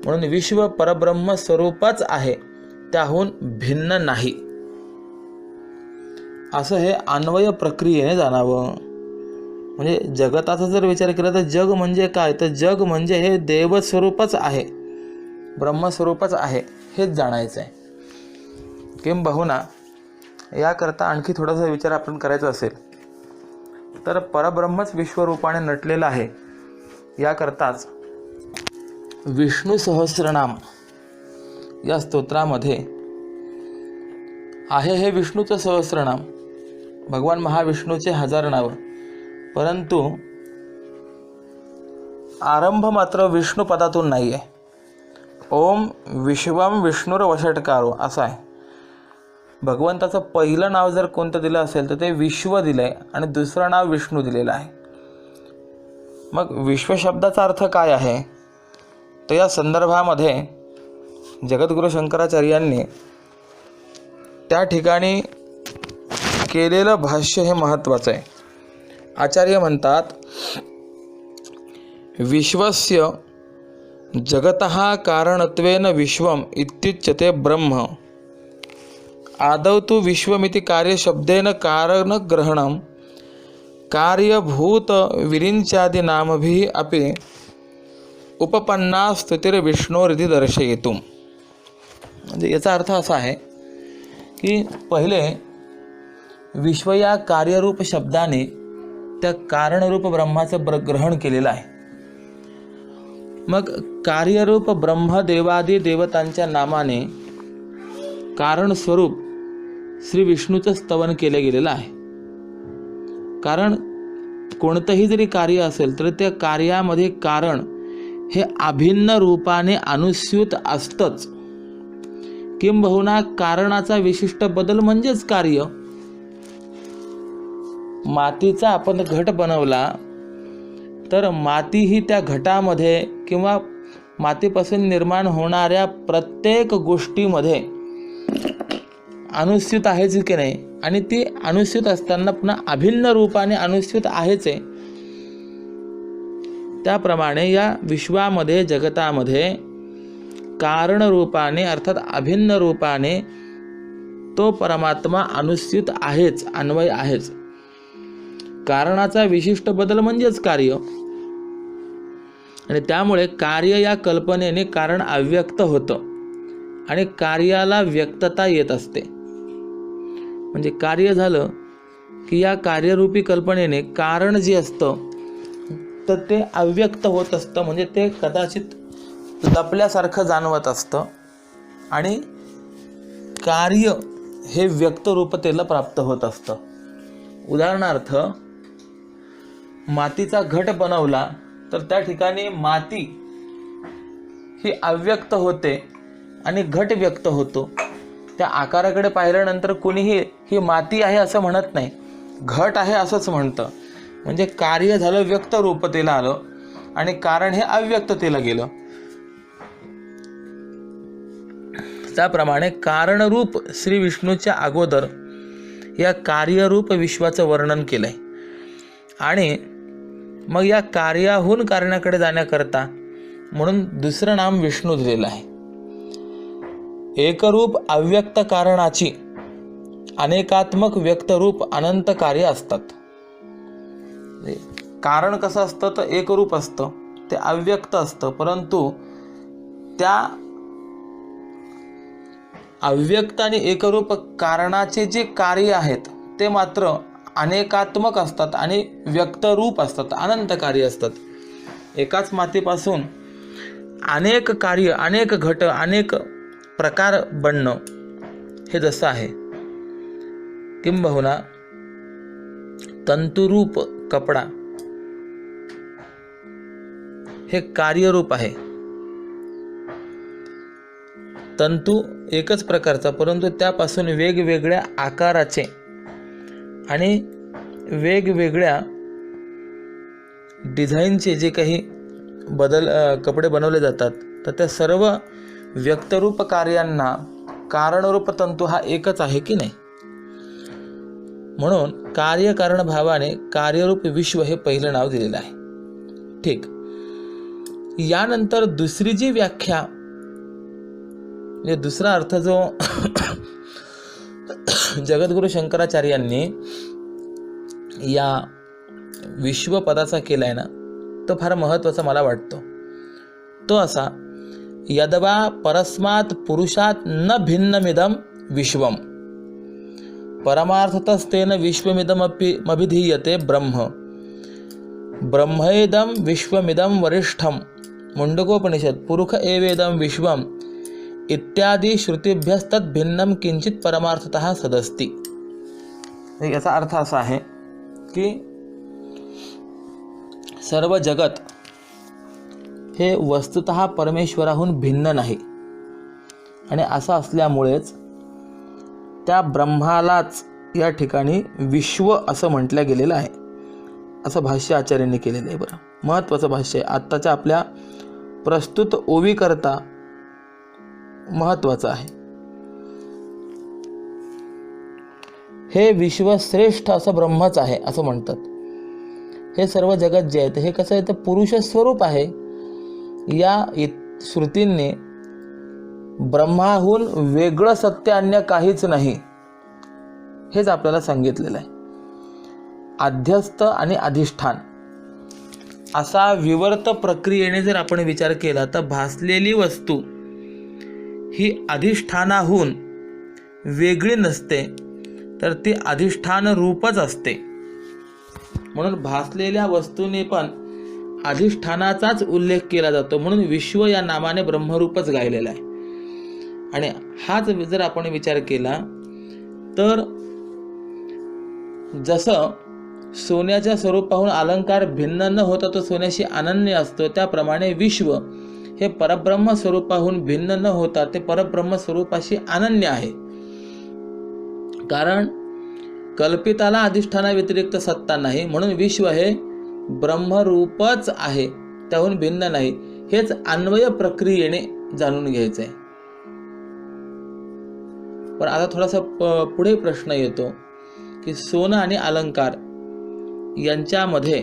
म्हणून विश्व परब्रह्म स्वरूपच आहे, त्याहून भिन्न नाही, असं हे अन्वय प्रक्रियेने जाणावं. म्हणजे जगताचा जर विचार केला तर जग म्हणजे काय, तर जग म्हणजे हे देवस्वरूपच आहे, ब्रह्मस्वरूपच आहे, हेच जाणायचं आहे. किंबहुना याकरता आणखी थोडासा विचार आपण करायचा असेल तर परब्रह्मच विश्वरूपाने नटलेलं आहे. याकरताच विष्णू सहस्रनाम या स्तोत्रामध्ये आहे हे विष्णूचं सहस्रनाम, भगवान महाविष्णूचे 1000 नावं, परंतु आरंभ मात्र विष्णू पदातून नाही आहे. ओम विश्वम विष्णुर वषटकारो असं आहे. भगवंताचं पहिलं नाव जर कोणतं दिलं असेल तर ते विश्व दिलं आहे आणि दुसरं नाव विष्णू दिलेलं आहे. मग विश्व शब्दाचा अर्थ काय आहे, तर या संदर्भामध्ये जगद्गुरू शंकराचार्यांनी त्या ठिकाणी केलेलं भाष्य हे महत्त्वाचं आहे. आचार्य म्हणतात, विश्वस्य जगतः कारणत्वेन विश्वम इत्युच्यते ब्रह्म. आदौ तु विश्वमिति कार्यशब्देन कारणग्रहणं कार्यभूत विरिञ्चादिनामभिः अपि उपपन्ना स्तुतिर्विष्णोरिति दर्शयितुम्. म्हणजे याचा अर्थ असा आहे की पहिले विश्व या कार्यरूप शब्दाने त्या कारणरूप ब्रह्माचं ग्रहण केलेलं आहे. मग कार्यरूप ब्रह्मदेवादी देवतांच्या नामाने कारणस्वरूप श्री विष्णूचं स्तवन केलं गेलेलं आहे. कारण कोणतंही जरी कार्य असेल तर त्या कार्यामध्ये कारण हे अभिन्न रूपाने अनुस्यूत असतंच. किंबहुना कारणाचा विशिष्ट बदल म्हणजेच कार्य. मातीचा आपण घट बनवला तर माती ही त्या घटामध्ये किंवा मातीपासून निर्माण होणाऱ्या प्रत्येक गोष्टीमध्ये अनुस्यूत आहेच की नाही, आणि ती अनुस्यूत असताना पुन्हा अभिन्न रूपाने अनुस्यूत आहेच आहे. त्याप्रमाणे या विश्वामध्ये जगतामध्ये कारण रूपाने अर्थात अभिन्न रूपाने तो परमात्मा अनुस्यूत आहेच, अन्वय आहेच. कारणाचा विशिष्ट बदल म्हणजेच कार्य, आणि त्यामुळे कार्य या कल्पनेने कारण अव्यक्त होतं आणि कार्याला व्यक्तता येत असते. म्हणजे कार्य झालं की या कार्यरूपी कल्पनेने कारण जे असतं तर ते अव्यक्त होत असतं, म्हणजे ते कदाचित लपल्यासारखं जाणवत असतं आणि कार्य हे व्यक्त रूपतेला प्राप्त होत असतं. उदाहरणार्थ मातीचा घट बनवला तर त्या ठिकाणी माती ही अव्यक्त होते आणि घट व्यक्त होतो. त्या आकाराकडे पाहिल्यानंतर कोणीही ही माती आहे असं म्हणत नाही, घट आहे असंच म्हणतं. म्हणजे कार्य झालं व्यक्त रूपतेला आलं आणि कारण हे अव्यक्ततेला गेलं. त्याप्रमाणे कारणरूप श्री विष्णूच्या अगोदर या कार्यरूप विश्वाचं वर्णन केलंय आणि मग या कार्याहून कारणाकडे जाण्याकरता म्हणून दुसरं नाम विष्णू दिलेलं आहे. एकरूप अव्यक्त कारणाची अनेकात्मक व्यक्तरूप अनंत कार्य असतात. कारण कसं असतं तर एकरूप असतं, ते अव्यक्त असतं, परंतु त्या अव्यक्त आणि एकरूप कारणाचे जे कार्य आहेत ते मात्र अनेकात्मक असतात आणि व्यक्तरूप असतात, अनंत कार्य असतात. एकाच मातीपासून अनेक कार्य, अनेक घट, अनेक प्रकार बनणं हे जसं आहे. किंबहुना तंतुरूप कपडा हे कार्यरूप आहे. तंतू एकच प्रकारचा परंतु त्यापासून वेगवेगळ्या आकाराचे आणि वेगवेगळ्या डिझाईनचे जे काही कपडे बनवले जातात, तर त्या सर्व व्यक्तरूप कार्यांना कारणरूप तंतू हा एकच आहे की नाही. म्हणून कार्यकारण भावाने कार्यरूप विश्व हे पहिलं नाव दिलेलं आहे. ठीक. यानंतर दुसरी जी व्याख्या, म्हणजे दुसरा अर्थ जो जगद्गुरु शंकराचार्यांनी या विश्व पदाचा केलाय ना, तो फार महत्त्वाचा मला वाटतो. तो असा, यद्वा परस्मात् पुरुषात न भिन्नमिदं विश्वम परमार्थतस्तेन विश्वमिदमभिधीयते ब्रह्म ब्रह्मेदं विश्वमिदं वरिष्ठम मुंडकोपनिषद पुरुष एवेदं विश्वम इत्यादी श्रुतीभ्यस्तद भिन्नम किंचित परमार्थतः सदस्ति. याचा अर्थ असा आहे की सर्व जगत हे वस्तुतः परमेश्वराहून भिन्न नाही, आणि असं असल्यामुळेच त्या ब्रह्मालाच या ठिकाणी विश्व असं म्हटलं गेलेलं आहे, असं भाष्य आचार्यांनी केलेलं आहे. बरं, महत्त्वाचं भाष्य आहे, आत्ताच्या आपल्या प्रस्तुत ओवीकरता महत्त्वाचं आहे. हे विश्व श्रेष्ठ असं ब्रह्मच आहे असं म्हणतात. हे सर्व जगत जे आहे ते हे कसं आहे, तर पुरुष स्वरूप आहे. या श्रुतींनी ब्रह्माहून वेगळं सत्य अन्य काहीच नाही हेच आपल्याला सांगितलेलं आहे. आध्यस्थ आणि अधिष्ठान असा विवर्त प्रक्रियेने जर आपण विचार केला तर भासलेली वस्तू ही अधिष्ठानाहून वेगळी नसते, तर ती अधिष्ठान रूपच असते. म्हणून भासलेल्या वस्तूने पण अधिष्ठानाचाच उल्लेख केला जातो. म्हणून विश्व या नामाने ब्रह्मरूपच गायलेलं आहे. आणि हाच जर आपण विचार केला तर जसं सोन्याच्या स्वरूपाहून अलंकार भिन्न न होता तो सोन्याशी अनन्य असतो, त्याप्रमाणे विश्व हे परब्रह्म स्वरूपाहून भिन्न न होता ते परब्रह्म स्वरूपाशी अनन्य आहे. कारण कल्पिताला अधिष्ठाना व्यतिरिक्त सत्ता नाही, म्हणून विश्व हे ब्रह्मरूपच आहे, त्याहून भिन्न नाही. हेच अन्वय प्रक्रियेने जाणून घ्यायचं आहे. पण आता थोडासा पुढे प्रश्न येतो की सोनं आणि अलंकार यांच्यामध्ये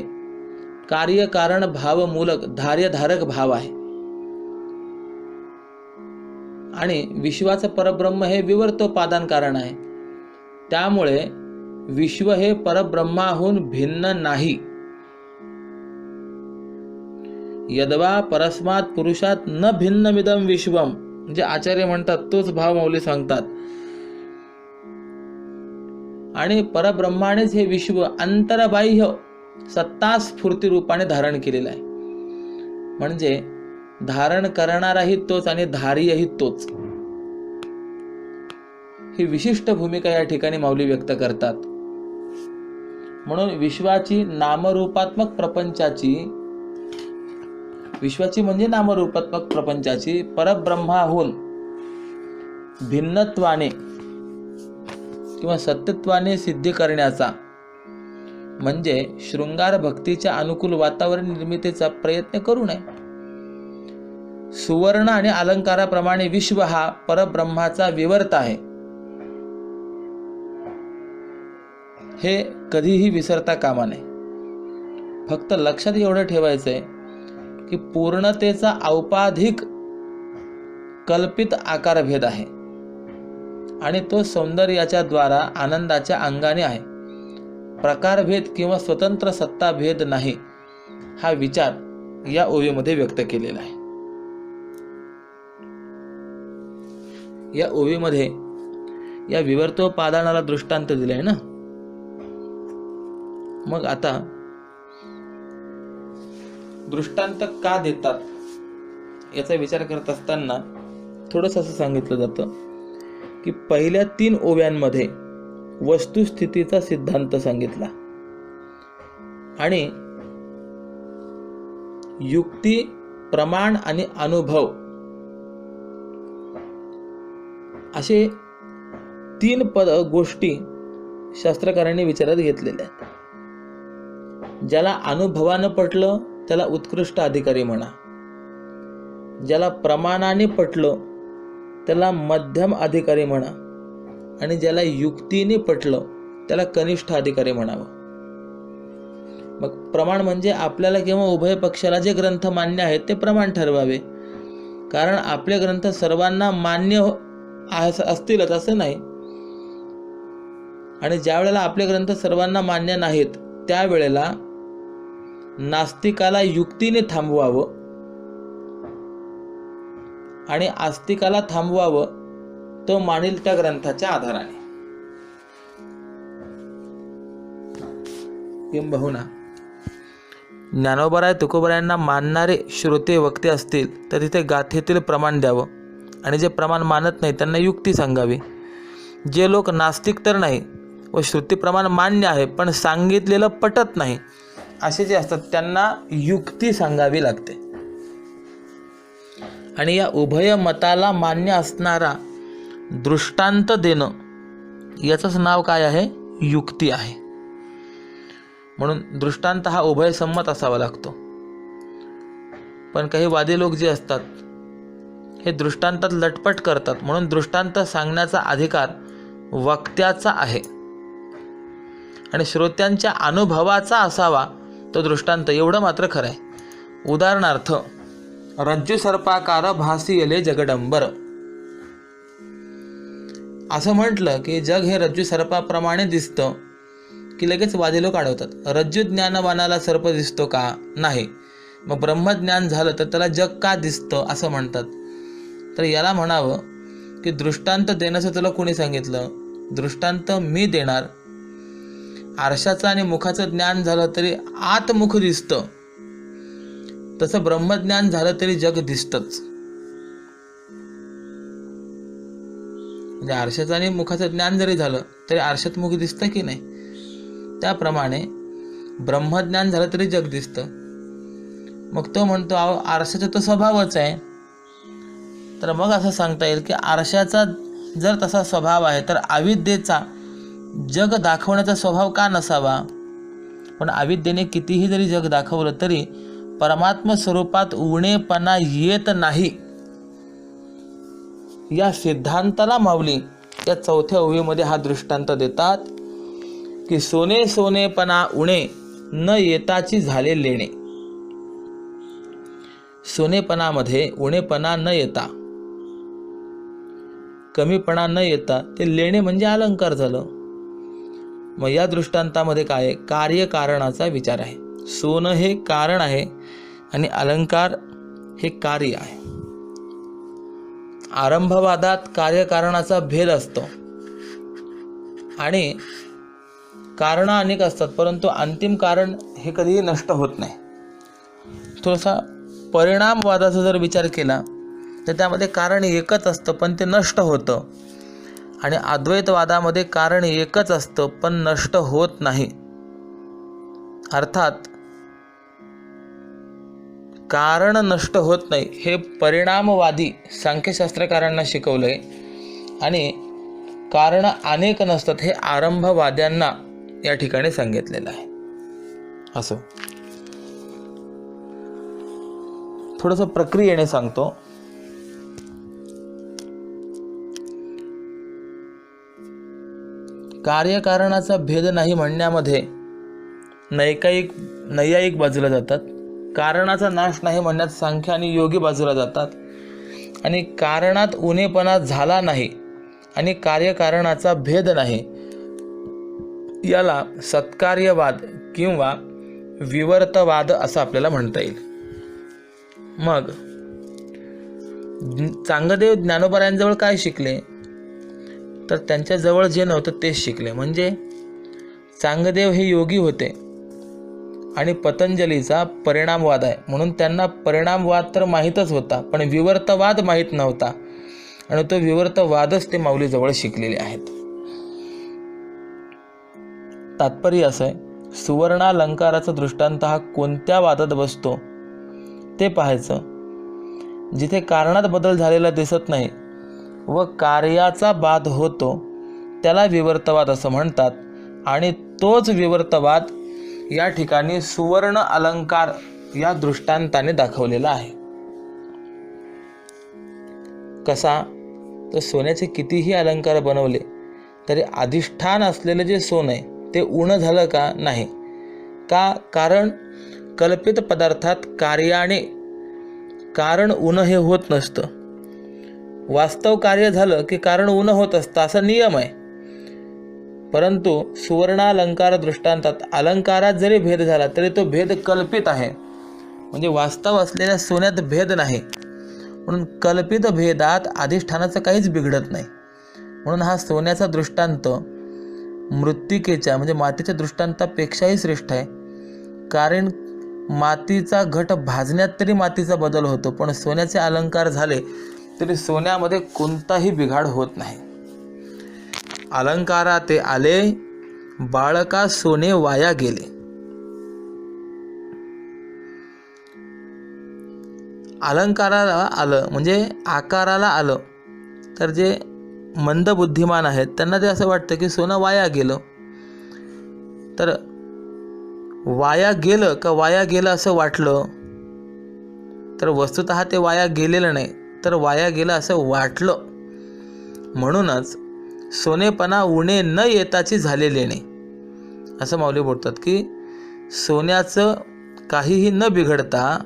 कार्यकारण भावमूलक धार्यधारक भाव आहे, आणि विश्वाचं परब्रह्म हे विवर्तोपादान कारण आहे. त्यामुळे विश्व हे परब्रह्माहून भिन्न नाही. यद्वा परस्मात् पुरुषात न भिन्नमिदं विश्वम, म्हणजे आचार्य म्हणतात तोच भाव मौली सांगतात. आणि परब्रह्मानेच हे विश्व अंतरबाह्य सत्ता स्फूर्ती रूपाने धारण केलेलं आहे. म्हणजे धारण करणाराही तोच आणि धार्यही तोच. ही विशिष्ट भूमिका या ठिकाणी माऊली व्यक्त करतात. म्हणून विश्वाची म्हणजे नामरूपात्मक प्रपंचाची परब्रह्माहून भिन्नत्वाने किंवा सत्यत्वाने सिद्धी करण्याचा, म्हणजे शृंगार भक्तीच्या अनुकूल वातावरण निर्मितीचा प्रयत्न करू नये. सुवर्ण आणि अलंकाराप्रमाणे विश्व हा परब्रह्माचा विवर्त आहे, हे कधीही विसरता कामा नये. फक्त लक्षात एवढं ठेवायचं आहे की पूर्णतेचा औपाधिक कल्पित आकारभेद आहे, आणि तो सौंदर्याच्या द्वारा आनंदाच्या अंगाने आहे. प्रकारभेद किंवा स्वतंत्र सत्ताभेद नाही, हा विचार या ओवीमध्ये व्यक्त केलेला आहे. या ओवीमध्ये या विवर्तोपादानाला दृष्टांत दिलाय ना. मग आता दृष्टांत का देतात याचा विचार करत असताना थोडंसं असं सांगितलं जातं की पहिल्या 3 ओव्यांमध्ये वस्तुस्थितीचा सिद्धांत सांगितला, आणि युक्ती, प्रमाण आणि अनुभव असे 3 गोष्टी शास्त्रकारांनी विचारात घेतलेल्या आहेत. ज्याला अनुभवानं पटलं त्याला उत्कृष्ट अधिकारी म्हणा, ज्याला प्रमाणाने पटलं त्याला मध्यम अधिकारी म्हणा, आणि ज्याला युक्तीने पटलं त्याला कनिष्ठ अधिकारी म्हणावं. मग प्रमाण म्हणजे आपल्याला किंवा उभय पक्षाला जे ग्रंथ मान्य आहेत ते प्रमाण ठरवावे. कारण आपले ग्रंथ सर्वांना मान्य असतीलच असं नाही, आणि ज्या वेळेला आपले ग्रंथ सर्वांना मान्य नाहीत त्यावेळेला नास्तिकाला युक्तीने थांबवावं आणि आस्तिकाला थांबवावं, तो मानील त्या ग्रंथाच्या आधाराने. किंबहुना ज्ञानोबराय तुकोबरायांना मानणारे श्रोते वक्ते असतील तर तिथे गाथेतील प्रमाण द्यावं, आणि जे प्रमाण मानत नाही त्यांना युक्ती सांगावी. जे लोक नास्तिक तर नाही व श्रुती प्रमाण मान्य आहे पण सांगितलेलं पटत नाही असे जे असतात त्यांना युक्ती सांगावी लागते. आणि या उभय मताला मान्य असणारा दृष्टांत देणं याचंच नाव काय आहे? युक्ती आहे. म्हणून दृष्टांत हा उभय संमत असावा लागतो. पण काही वादी लोक जे असतात हे दृष्टांतात लटपट करतात, म्हणून दृष्टांत सांगण्याचा अधिकार वक्त्याचा आहे आणि श्रोत्यांच्या अनुभवाचा असावा तो दृष्टांत, एवढं मात्र खरं आहे. उदाहरणार्थ, रज्जू सर्पाकार भासी येले जगडंबर असं म्हटलं की जग हे रज्जू सर्पाप्रमाणे दिसतं की लगेच वादी लोक अडवतात. रज्जू ज्ञानवानाला सर्प दिसतो का? नाही. मग ब्रह्मज्ञान झालं तर त्याला जग का दिसतं असं म्हणतात. तर याला म्हणावं की दृष्टांत देण्याचं तुला कोणी सांगितलं? दृष्टांत मी देणार. आरशाचं आणि मुखाचं ज्ञान झालं तरी आतमुख दिसतं, तसं ब्रह्मज्ञान झालं तरी जग दिसतंच. म्हणजे आरशाचं आणि मुखाचं ज्ञान जरी झालं तरी आरशात मुख दिसतं की नाही, त्याप्रमाणे ब्रह्मज्ञान झालं तरी जग दिसतं. मग तो म्हणतो आरशाचा तो स्वभावच आहे. तर मग असं सांगता येईल की आरशाचा जर तसा स्वभाव आहे तर अविद्येचा जग दाखवण्याचा स्वभाव का नसावा? पण अविद्येने कितीही जरी जग दाखवलं तरी परमात्म स्वरूपात उणेपणा येत नाही. या सिद्धांताला माऊली त्या 4थ्या ओवीमध्ये हा दृष्टांत देतात की सोने सोनेपणा उणे न येताची झाले लेणे. सोनेपणामध्ये उणेपणा न येता, कमीपणा न येता ते लेणे म्हणजे अलंकार झालं. मग या दृष्टांतामध्ये काय आहे? कार्यकारणाचा विचार आहे. सोनं हे कारण आहे आणि अलंकार हे कार्य आहे. आरंभवादात कार्यकारणाचा भेद असतो आणि कारणं अनेक असतात, परंतु अंतिम कारण हे कधीही नष्ट होत नाही. थोडासा परिणामवादाचा जर विचार केला तर त्यामध्ये कारण एकच असतं पण ते नष्ट होतं, आणि अद्वैतवादामध्ये कारण एकच असतं पण नष्ट होत नाही. अर्थात कारण नष्ट होत नाही हे परिणामवादी सांख्यशास्त्रकारांना शिकवलंय, आणि कारण अनेक नसतात हे आरंभवाद्यांना या ठिकाणी सांगितलेलं आहे. असं थोडंसं प्रक्रियेने सांगतो. कार्यकारणाचा भेद नाही म्हणण्यामध्ये नैयायिक बाजूला जातात, कारणाचा नाश नाही म्हणण्यात सांख्य आणि योगी बाजूला जातात, आणि कारणात उणेपणा झाला नाही आणि कार्यकारणाचा भेद नाही याला सत्कार्यवाद किंवा विवर्तवाद असं आपल्याला म्हणता येईल. मग चांगदेव ज्ञानोबरायांजवळ काय शिकले? तर त्यांच्याजवळ जे नव्हतं तेच शिकले. म्हणजे चांगदेव हे योगी होते आणि पतंजलीचा परिणामवाद आहे म्हणून त्यांना परिणामवाद तर माहीतच होता, पण विवर्तवाद माहीत नव्हता, आणि तो विवर्तवादच ते माऊलीजवळ शिकलेले आहेत. तात्पर्य असं आहे, सुवर्णालंकाराचा दृष्टांत हा कोणत्या वादात बसतो ते पाहायचं. जिथे कारणात बदल झालेला दिसत नाही व कार्याचा बाध होतो त्याला विवर्तवाद असं म्हणतात, आणि तोच विवर्तवाद या ठिकाणी सुवर्ण अलंकार या दृष्टांताने दाखवलेला आहे. कसा, तर सोन्याचे कितीही अलंकार बनवले तरी अधिष्ठान असलेलं जे सोनं आहे ते उणं झालं का? नाही. का? कारण कल्पित पदार्थात कार्याने कारण उणं हे होत नसतं. वास्तव कार्य झालं की कारण उणं होत असतं, असा नियम आहे. परंतु सुवर्णालंकार दृष्टांतात अलंकारात जरी भेद झाला तरी तो भेद कल्पित आहे, म्हणजे वास्तव असलेल्या सोन्यात भेद नाही. म्हणून कल्पित भेदात अधिष्ठानाचं काहीच बिघडत नाही. म्हणून हा सोन्याचा दृष्टांत मृत्तिकेच्या म्हणजे मातीच्या दृष्टांतापेक्षाही श्रेष्ठ आहे. कारण मातीचा घट भाजण्यात तरी मातीचा बदल होतो, पण सोन्याचे अलंकार झाले तरी सोन्यामध्ये कोणताही बिघाड होत नाही. अलंकारा ते आले, बाळका सोने वाया गेले. अलंकाराला आलं म्हणजे आकाराला आलं तर जे मंद बुद्धिमान आहेत त्यांना ते असं वाटतं की सोनं वाया गेलं. तर वाया गेलं का वाया गेलं असं वाटलं तर वस्तुतः ते वाया गेलेलं नाही, तर वाया गेलं असं वाटलं. म्हणूनच सोनेपणा उणे न येताची झाले लेणे, असं माऊली बोलतात की सोन्याचं काहीही न बिघडता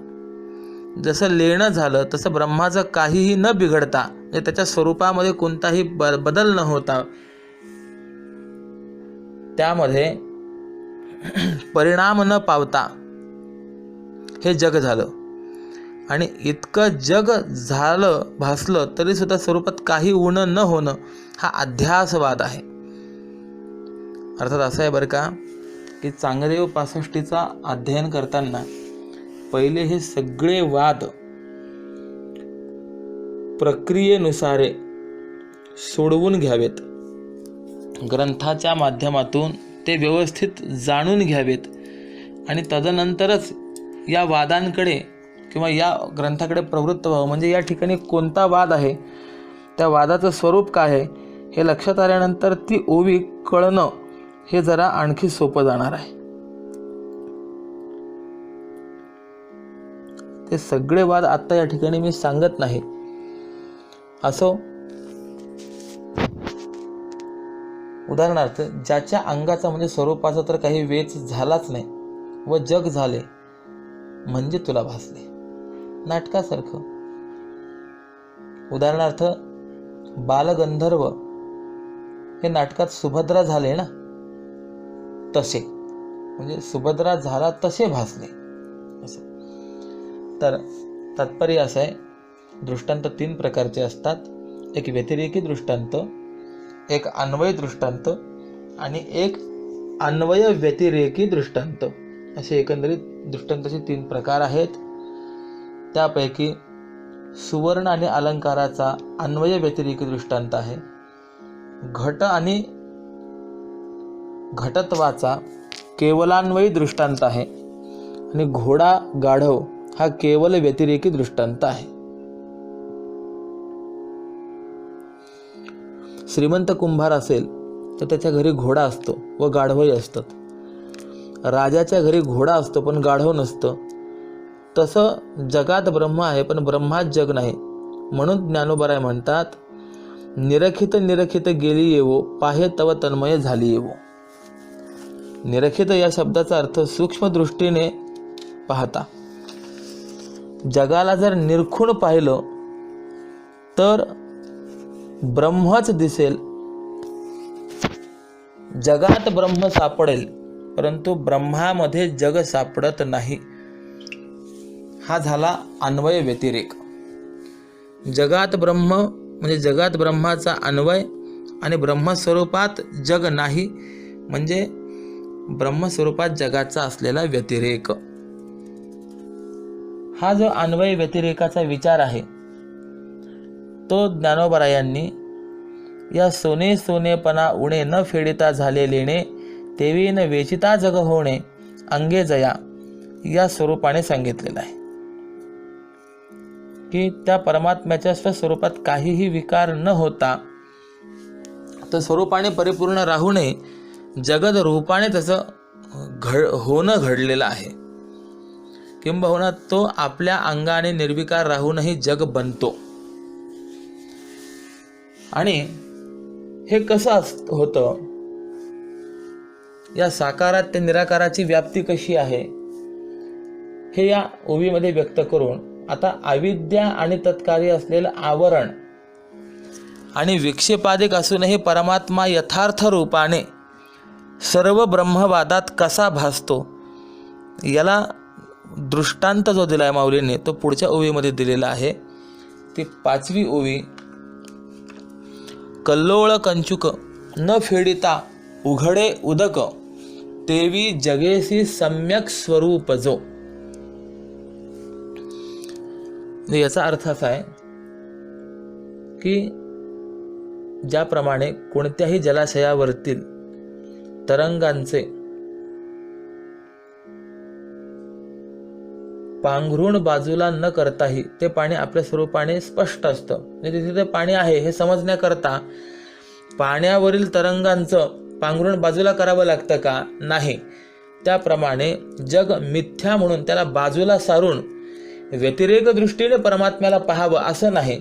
जसं लेणं झालं तसं ब्रह्माचं काहीही न बिघडता, म्हणजे त्याच्या स्वरूपामध्ये कोणताही बदल न होता त्यामध्ये परिणाम न पावता हे जग झालं. आणि इतकं जग झालं भासलं तरी सुद्धा स्वरूपात काही उणं न होणं हा अध्यासवाद आहे. अर्थात असं आहे बरं का की चांगदेव पासष्टीचा अध्ययन करताना पहिले हे सगळे वाद प्रक्रियेनुसारे सोडवून घ्यावेत, ग्रंथाच्या माध्यमातून ते व्यवस्थित जाणून घ्यावेत आणि तदनंतरच या वादांकडे किंवा या ग्रंथाकडे प्रवृत्त व्हावं. म्हणजे या ठिकाणी कोणता वाद आहे, त्या वादाचं स्वरूप काय आहे हे लक्षात आल्यानंतर ती ओवी कळणं हे जरा आणखी सोपं जाणार आहे. ते सगळे वाद आत्ता या ठिकाणी मी सांगत नाही. असो, उदाहरणार्थ ज्याच्या अंगाचा म्हणजे स्वरूपाचा तर काही वेच झालाच नाही व जग झाले म्हणजे तुला भासले, नाटकासारखं. उदाहरणार्थ बालगंधर्व हे नाटकात सुभद्रा झाले ना, तसे म्हणजे सुभद्रा झाला तसे भासले असं. तर तात्पर्य असं आहे, दृष्टांत 3 प्रकारचे असतात. एक व्यतिरेकी दृष्टांत, एक अन्वय दृष्टांत आणि एक अन्वय व्यतिरेकी दृष्टांत, असे एकंदरीत दृष्टांताचे 3 प्रकार आहेत. त्यापैकी सुवर्ण आणि अलंकाराचा अन्वय व्यतिरेकी दृष्टांत आहे. घट आणि घटत्वाचा केवलान्वयी दृष्टांत आहे आणि घोडा गाढव हा केवल व्यतिरेकी दृष्टांत आहे. श्रीमंत कुंभार असेल तर त्याच्या घरी घोडा असतो व गाढवही असतात. राजाच्या घरी घोडा असतो पण गाढव नसतं. तसं जगात ब्रह्म आहे पण ब्रह्मात जग नाही. म्हणून ज्ञानोबराय म्हणतात, निरखित निरखित गेली येवो, पाहे तव तन्मय झाली येवो. निरखित या शब्दाचा अर्थ सूक्ष्म दृष्टीने पाहता. जगाला जर निरखून पाहिलं तर ब्रह्मच दिसेल. जगात ब्रह्म सापडेल परंतु ब्रह्मामध्ये जग सापडत नाही. हा झाला अन्वय व्यतिरेक. जगात ब्रह्म म्हणजे जगात ब्रह्माचा अन्वय आणि ब्रह्मस्वरूपात जग नाही म्हणजे ब्रह्मस्वरूपात जगाचा असलेला व्यतिरेक. हा जो अन्वय व्यतिरेकाचा विचार आहे तो ज्ञानोबरायांनी या सोने सोनेपणा उणे न फेडिता झाले लेणे, तेवी न वेचिता जग होणे अंगे जया या स्वरूपाने सांगितलेलं आहे की त्या परमात्म्याच्या स्वस्वरूपात काहीही विकार न होता तर स्वरूपाने परिपूर्ण राहू नये, जगद रूपाने त्याचं होणं घडलेलं आहे, किंबहुना तो आपल्या अंगाने निर्विकार राहूनही जग बनतो. आणि हे कसं होतं, या साकारात ते निराकाराची व्याप्ती कशी आहे हे या ओवीमध्ये व्यक्त करून आता अविद्या आणि तत्कार्य असलेलं आवरण आणि विक्षेपादिक असूनही परमात्मा यथार्थ रूपाने सर्व ब्रह्मवादात कसा भासतो याला दृष्टांत जो दिला आहे माऊलींनी तो पुढच्या ओवीमध्ये दिलेला आहे. ती 5वी ओवी. कल्लोळ कंचुक न फेडिता उघडे उदक, तेवी जगेसी सम्यक स्वरूप जो. याचा अर्थ असा आहे की ज्याप्रमाणे कोणत्याही जलाशयावरतील तरंगांचे पांघरुण बाजूला न करताही ते पाणी आपल्या स्वरूपाने स्पष्ट असतं. म्हणजे तिथे पाणी आहे हे समजण्याकरता पाण्यावरील तरंगांचं पांघरुण बाजूला करावं लागतं का? नाही. त्याप्रमाणे जग मिथ्या म्हणून त्याला बाजूला सारून व्यतिरेक दृष्टीने परमात्म्याला पाहावं असं नाही.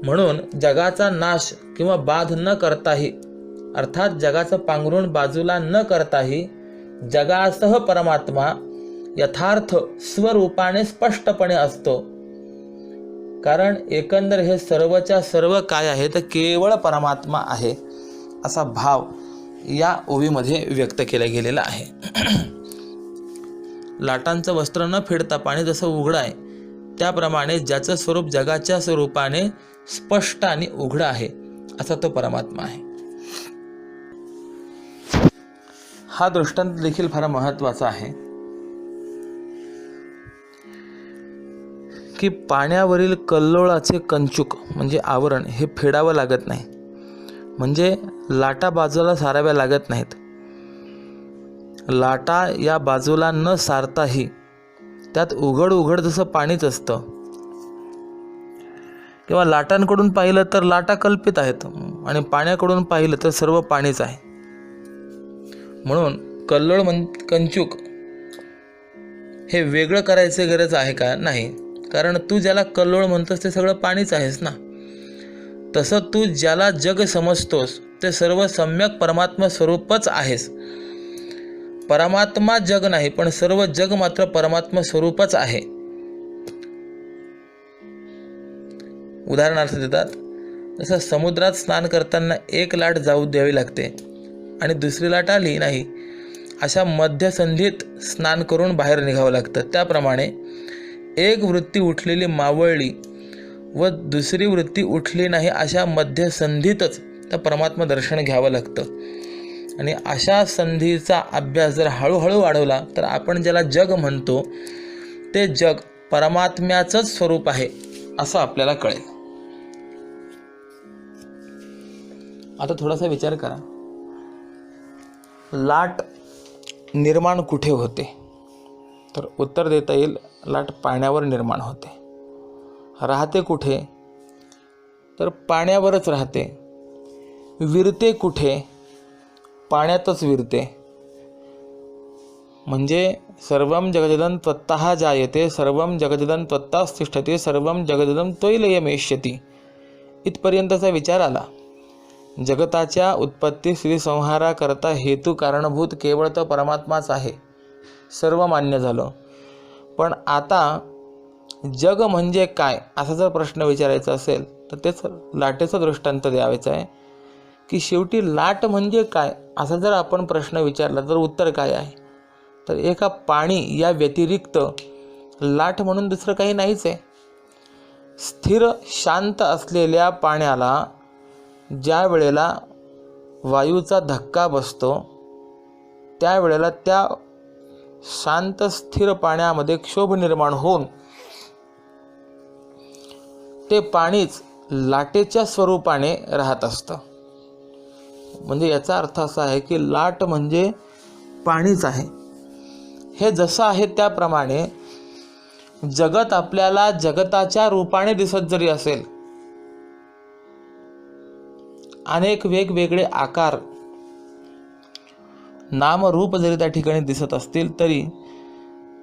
म्हणून जगाचा नाश किंवा बाध न करताही, अर्थात जगाचं पांघरुण बाजूला न करताही जगासह परमात्मा यथार्थ स्वरूपाने स्पष्टपणे असतो. कारण एकंदर हे सर्वच्या सर्व काय आहे तर केवळ परमात्मा आहे असा भाव या ओवीमध्ये व्यक्त केला गेलेला आहे. लाटांचं वस्त्र न फेडता पाणी जसं उघडं आहे त्याप्रमाणे ज्याचं स्वरूप जगाच्या स्वरूपाने स्पष्ट आणि उघडं आहे असा तो परमात्मा आहे. हा दृष्टांत देखील फार महत्त्वाचा आहे की पाण्यावरील कल्लोळाचे कंचुक म्हणजे आवरण हे फेडावं लागत नाही. म्हणजे लाटा बाजूला साराव्या लागत नाहीत. लाटा या बाजूला न सारताही त्यात उघड उघड जसं पाणीच असतं, किंवा लाटांकडून पाहिलं तर लाटा कल्पित आहेत आणि पाण्याकडून पाहिलं तर सर्व पाणीच आहे. म्हणून कल्लोळ कंचुक हे वेगळं करायची गरज आहे का? नाही. कारण तू ज्याला कल्लोळ म्हणतोस ते सगळं पाणीच आहेस ना. तसं तू ज्याला जग समजतोस ते सर्व सम्यक परमात्मा स्वरूपच आहेस. परमात्मा जग नाही, पण सर्व जग मात्र परमात्मा स्वरूपच आहे. उदाहरणार्थ देतात, जसं समुद्रात स्नान करताना एक लाट जाऊ द्यावी लागते आणि दुसरी लाट आली नाही अशा मध्यसंधीत स्नान करून बाहेर निघावं लागतं. त्याप्रमाणे एक वृत्ती उठलेली मावळली व दुसरी वृत्ती उठली नाही अशा मध्यसंधीतच त्या परमात्मा दर्शन घ्यावं लागतं. आणि अशा संधीचा अभ्यास जर हळूहळू वाढवला तर आपण ज्याला जग म्हणतो ते जग परमात्म्याचंच स्वरूप आहे असं आपल्याला कळेल. आता थोडासा विचार करा, लाट निर्माण कुठे होते? तर उत्तर देता येईल, लाट पाण्यावर निर्माण होते. राहते कुठे? तर पाण्यावरच राहते. विरते कुठे? पाण्यातच विरते. म्हणजे सर्वं जगदिदं त्वत्तः जायते, सर्वं जगदिदं त्वत्तस्तिष्ठते, सर्वं जगदिदं त्वयिलयमेष्यति. इथपर्यंतचा विचार आला. जगताच्या उत्पत्ती स्थिती संहाराकरता हेतू कारणभूत केवळ तो परमात्माच आहे, सर्व मान्य झालं. पण आता जग म्हणजे काय असा जर प्रश्न विचारायचा असेल तर तेच लाटेचा दृष्टांत द्यावायचा आहे की शेवटी लाट म्हणजे काय असा जर आपण प्रश्न विचारला तर उत्तर काय आहे? तर एका पाणी या व्यतिरिक्त लाट म्हणून दुसरं काही नाहीच आहे. स्थिर शांत असलेल्या पाण्याला ज्या वेळेला वायूचा धक्का बसतो त्यावेळेला त्या शांत स्थिर पाण्यामध्ये क्षोभ निर्माण होऊन ते पाणीच लाटेच्या स्वरूपाने राहत असतं. म्हणजे याचा अर्थ असा आहे की लाट म्हणजे पाणीच आहे. हे जसं आहे त्याप्रमाणे जगत आपल्याला जगताच्या रूपाने दिसत जरी असेल, अनेक वेगवेगळे आकार नामरूप जरी त्या ठिकाणी दिसत असतील तरी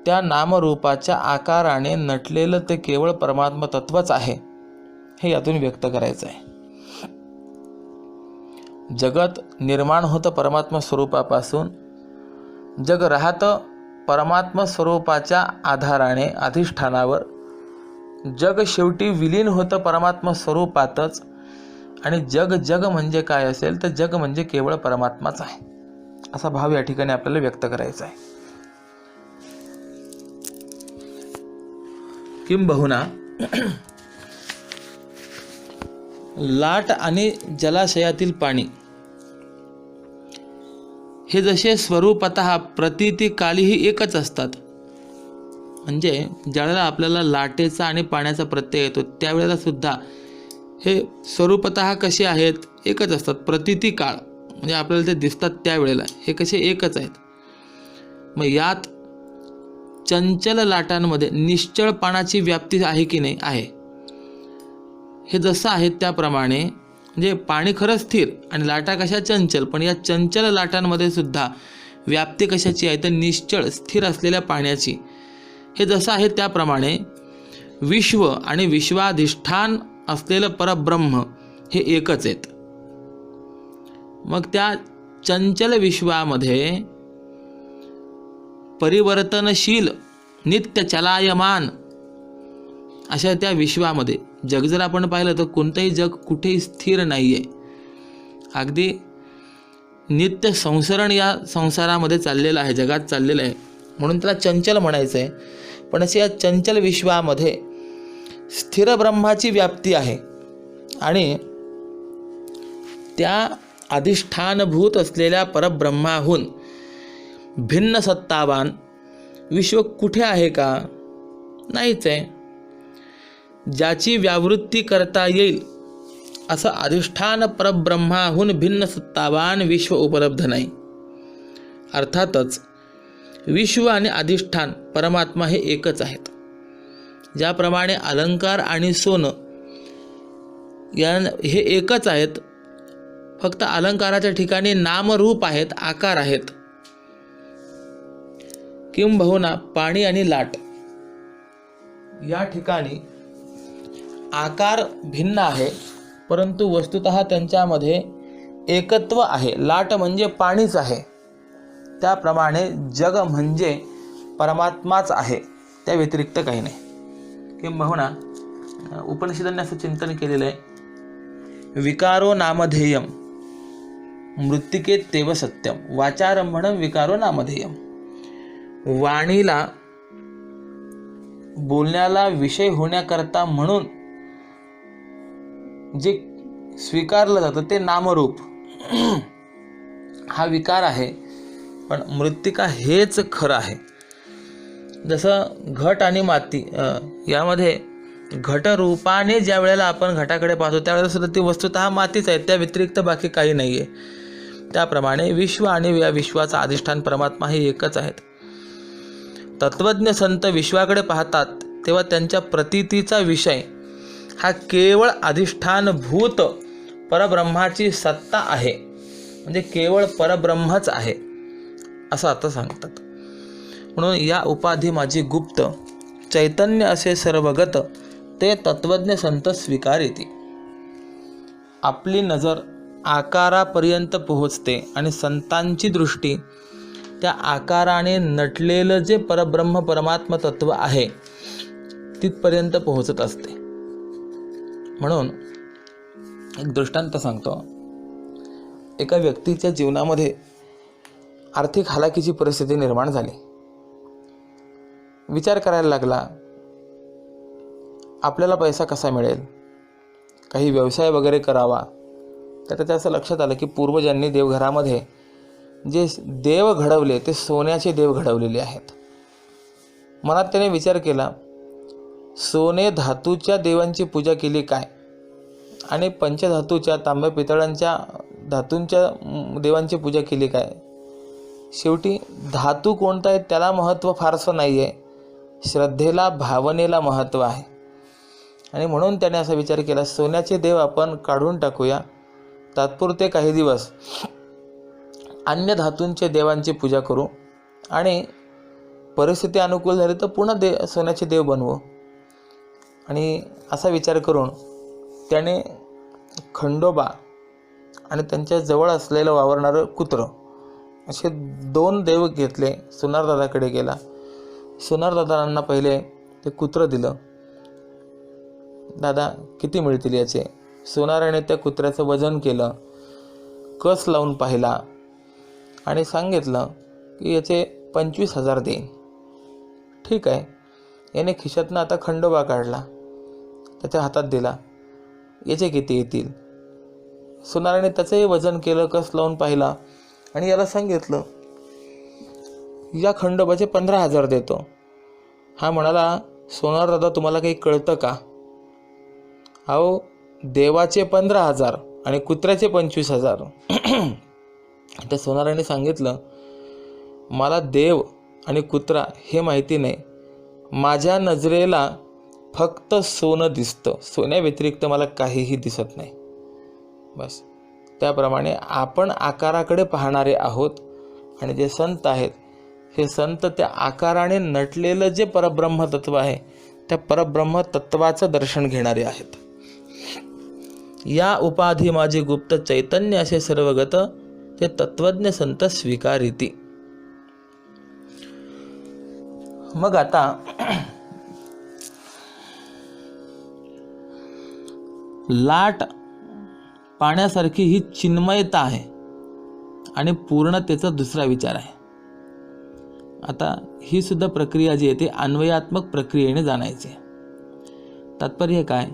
त्या नामरूपाच्या आकाराने नटलेलं ते केवळ परमात्मा तत्वच आहे, हे यातून व्यक्त करायचं आहे. जगत निर्माण होतं परमात्मा स्वरूपापासून, जग राहतं परमात्मा स्वरूपाच्या आधाराने अधिष्ठानावर, जग शेवटी विलीन होतं परमात्मा स्वरूपातच. आणि जग जग म्हणजे काय असेल तर जग म्हणजे केवळ परमात्माच आहे, असा भाव या ठिकाणी आपल्याला व्यक्त करायचा आहे. किंबहुना लाट आणि जलाशयातील पाणी हे जसे स्वरूपतः प्रतीतिकालीही एकच असतात. म्हणजे ज्यावेळेला आपल्याला लाटेचा आणि पाण्याचा प्रत्यय येतो त्यावेळेला सुद्धा हे स्वरूपतः कसे आहेत, एकच असतात. प्रतीतिकाळ म्हणजे आपल्याला ते दिसतात त्यावेळेला हे कसे एकच आहेत. मग यात चंचल लाटांमध्ये निश्चळ पाण्याची व्याप्ती आहे की नाही? आहे. हे जसं आहे त्याप्रमाणे म्हणजे पाणी खरं स्थिर आणि लाटा कशा चंचल, पण या चंचल लाटांमध्ये सुद्धा व्याप्ती कशाची आहे तर निश्चळ स्थिर असलेल्या पाण्याची. हे जसं आहे त्याप्रमाणे विश्व आणि विश्वाधिष्ठान असलेलं परब्रह्म हे एकच आहेत. मग त्या चंचल विश्वामध्ये परिवर्तनशील नित्य चलायमान अशा त्या विश्वामध्ये जग जर आपण पाहिलं तर कोणतंही जग कुठेही स्थिर नाही आहे. अगदी नित्य संसरण या संसारामध्ये चाललेलं आहे, जगात चाललेलं आहे, म्हणून त्याला चंचल म्हणायचं आहे. पण असे या चंचल विश्वामध्ये स्थिर ब्रह्माची व्याप्ती आहे आणि त्या अधिष्ठानभूत असलेल्या परब्रह्माहून भिन्न सत्तावान विश्व कुठे आहे का? नाहीच आहे. ज्याची व्यावृत्ती करता येईल असं अधिष्ठान परब्रह्माहून भिन्न सत्तावान विश्व उपलब्ध नाही. अर्थातच विश्व आणि अधिष्ठान परमात्मा हे एकच आहेत. ज्याप्रमाणे अलंकार आणि सोनं हे एकच आहेत, फक्त अलंकाराच्या ठिकाणी नामरूप आहेत, आकार आहेत. किंबहुना पाणी आणि लाट या ठिकाणी आकार भिन्न आहे, परंतु वस्तुतः त्यांच्यामध्ये एकत्व आहे. लाट म्हणजे पाणीच आहे, त्याप्रमाणे जग म्हणजे परमात्माच आहे, त्या व्यतिरिक्त काही नाही. किंबहुना उपनिषदांनी असं चिंतन केलेलं आहे, विकारो नामधेयम मृत्तिकेत तेव सत्यम वाचारंभणं विकारो नामधेयम. वाणीला बोलण्याला विषय होण्याकरता म्हणून जे स्वीकारलं जातं ते नामरूप हा विकार आहे, पण मृत्तिका हेच खरं आहे. जसं घट आणि माती यामध्ये घटरूपाने ज्या वेळेला आपण घटाकडे पाहतो त्यावेळेला सुद्धा ती वस्तुतः मातीच आहे, त्या व्यतिरिक्त बाकी काही नाही आहे. त्याप्रमाणे विश्व आणि या विश्वाचा अधिष्ठान परमात्मा हे एकच आहेत. तत्वज्ञ संत विश्वाकडे पाहतात तेव्हा त्यांच्या प्रतीतीचा विषय हा केवळ अधिष्ठानभूत परब्रह्माची सत्ता आहे, म्हणजे केवळ परब्रह्मच आहे असं आता सांगतात. म्हणून या उपाधी माझी गुप्त चैतन्य असे सर्वगत ते तत्वज्ञ संत स्वीकारिती. आपली नजर आकारापर्यंत पोहोचते आणि संतांची दृष्टी त्या आकाराने नटलेलं जे परब्रह्म परमात्म तत्व आहे तिथपर्यंत पोहोचत असते. म्हणून एक दृष्टांत सांगतो. एका व्यक्तीच्या जीवनामध्ये आर्थिक हालाकीची परिस्थिती निर्माण झाली. विचार करायला लागला, आपल्याला पैसा कसा मिळेल, काही व्यवसाय वगैरे करावा. तर त्याच्या असं लक्षात आलं की पूर्वजांनी देवघरामध्ये जे देव घडवले ते सोन्याचे देव घडवलेले आहेत. मनात त्याने विचार केला, सोने धातूच्या देवांची पूजा केली काय आणि पंचधातूच्या तांब्या पितळांच्या धातूंच्या देवांची पूजा केली काय. शेवटी धातू कोणता आहे त्याला महत्त्व फारसं नाही आहे, श्रद्धेला भावनेला महत्त्व आहे. आणि म्हणून त्याने असा विचार केला, सोन्याचे देव आपण काढून टाकूया, तात्पुरते काही दिवस अन्य धातूंचे देवांची पूजा करू आणि परिस्थिती अनुकूल झाली तर पुन्हा सोन्याचे देव बनवू. आणि असा विचार करून त्याने खंडोबा आणि त्यांच्या जवळ असलेलं वावरणारं कुत्रं असे 2 देव घेतले. सोनारदादाकडे गेला. सोनारदादांना पहिले ते कुत्रं दिलं. दादा किती मिळतील याचे? सोनाराने त्या कुत्र्याचं वजन केलं, कस लावून पाहिला आणि सांगितलं की याचे 25,000 देईन. ठीक आहे. याने खिशातनं आता खंडोबा काढला, त्याच्या हातात दिला. याचे किती येतील? सोनाराने त्याचंही वजन केलं, कस लावून पाहिला आणि याला सांगितलं या खंडोबाचे 15,000 देतो. हा म्हणाला, सोनार दादा तुम्हाला काही कळतं का? अहो देवाचे 15,000 आणि कुत्र्याचे 25,000. त्या सोनाराने सांगितलं, मला देव आणि कुत्रा हे माहिती नाही. माझ्या नजरेला फक्त सोनं दिसतं, सोन्याव्यतिरिक्त मला काहीही दिसत नाही. बस त्याप्रमाणे आपण आकाराकडे पाहणारे आहोत आणि जे संत आहेत हे संत त्या आकाराने नटलेलं जे परब्रह्म तत्व आहे त्या परब्रह्म तत्वाचं दर्शन घेणारे आहेत. या उपाधी माझे गुप्त चैतन्य असे सर्वगत ते तत्वज्ञ संत स्वीकारिती. मग आता लाट पाण्यासारखी ही चिन्मयता आहे आणि पूर्णतेचा दुसरा विचार आहे. आता ही सुद्धा प्रक्रिया जी आहे ती अन्वयात्मक प्रक्रियेने जाणायची. तात्पर्य काय?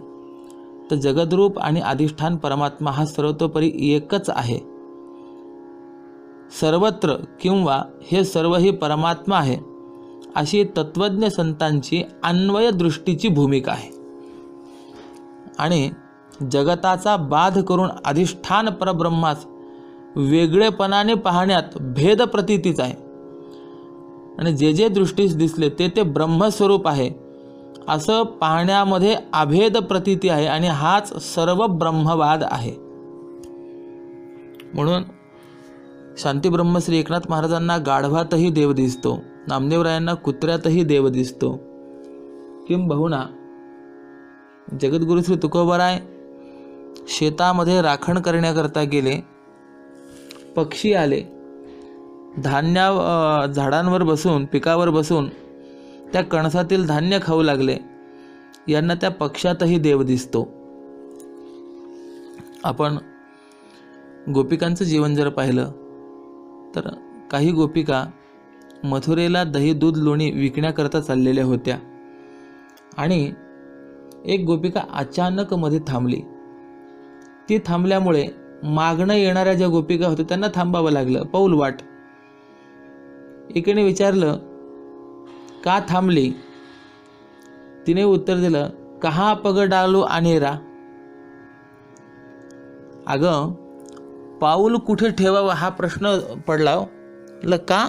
तर जगद्रूप आणि अधिष्ठान परमात्मा हा सर्वतोपरी एकच आहे. सर्वत्र किंवा हे सर्व ही परमात्मा आहे अशी तत्वज्ञ संतांची अन्वय दृष्टीची भूमिका आहे. आणि जगताचा बाध करून अधिष्ठान परब्रह्मास वेगळेपणाने पाहण्यात भेद प्रतीतीच आहे. आणि जे जे दृष्टीस दिसले ते ते ब्रह्मस्वरूप आहे असं पाहण्यामध्ये अभेद प्रतीती आहे आणि हाच सर्व ब्रह्मवाद आहे. म्हणून शांती ब्रह्मश्री एकनाथ महाराजांना गाढवातही देव दिसतो, नामदेवरायांना कुत्र्यातही देव दिसतो. किंबहुना जगद्गुरु श्री तुकोबराय शेतामध्ये राखण करण्याकरता गेले. पक्षी आले, धान्य झाडांवर बसून पिकावर बसून त्या कणसातील धान्य खाऊ लागले. यांना त्या पक्षातही देव दिसतो. आपण गोपिकांचं जीवन जर पाहिलं तर काही गोपिका मथुरेला दही दूध लोणी विकण्याकरता चाललेल्या होत्या आणि एक गोपिका अचानक मध्ये थांबली. ती थांबल्यामुळे मागणं येणाऱ्या ज्या गोपिका होत्या त्यांना थांबावं लागलं पाऊल वाट. एकीने विचारलं, का थांबली? तिने उत्तर दिलं, कहा पग डालू अनेरा. अगं पाऊल कुठे ठेवावं हा प्रश्न पडला. का?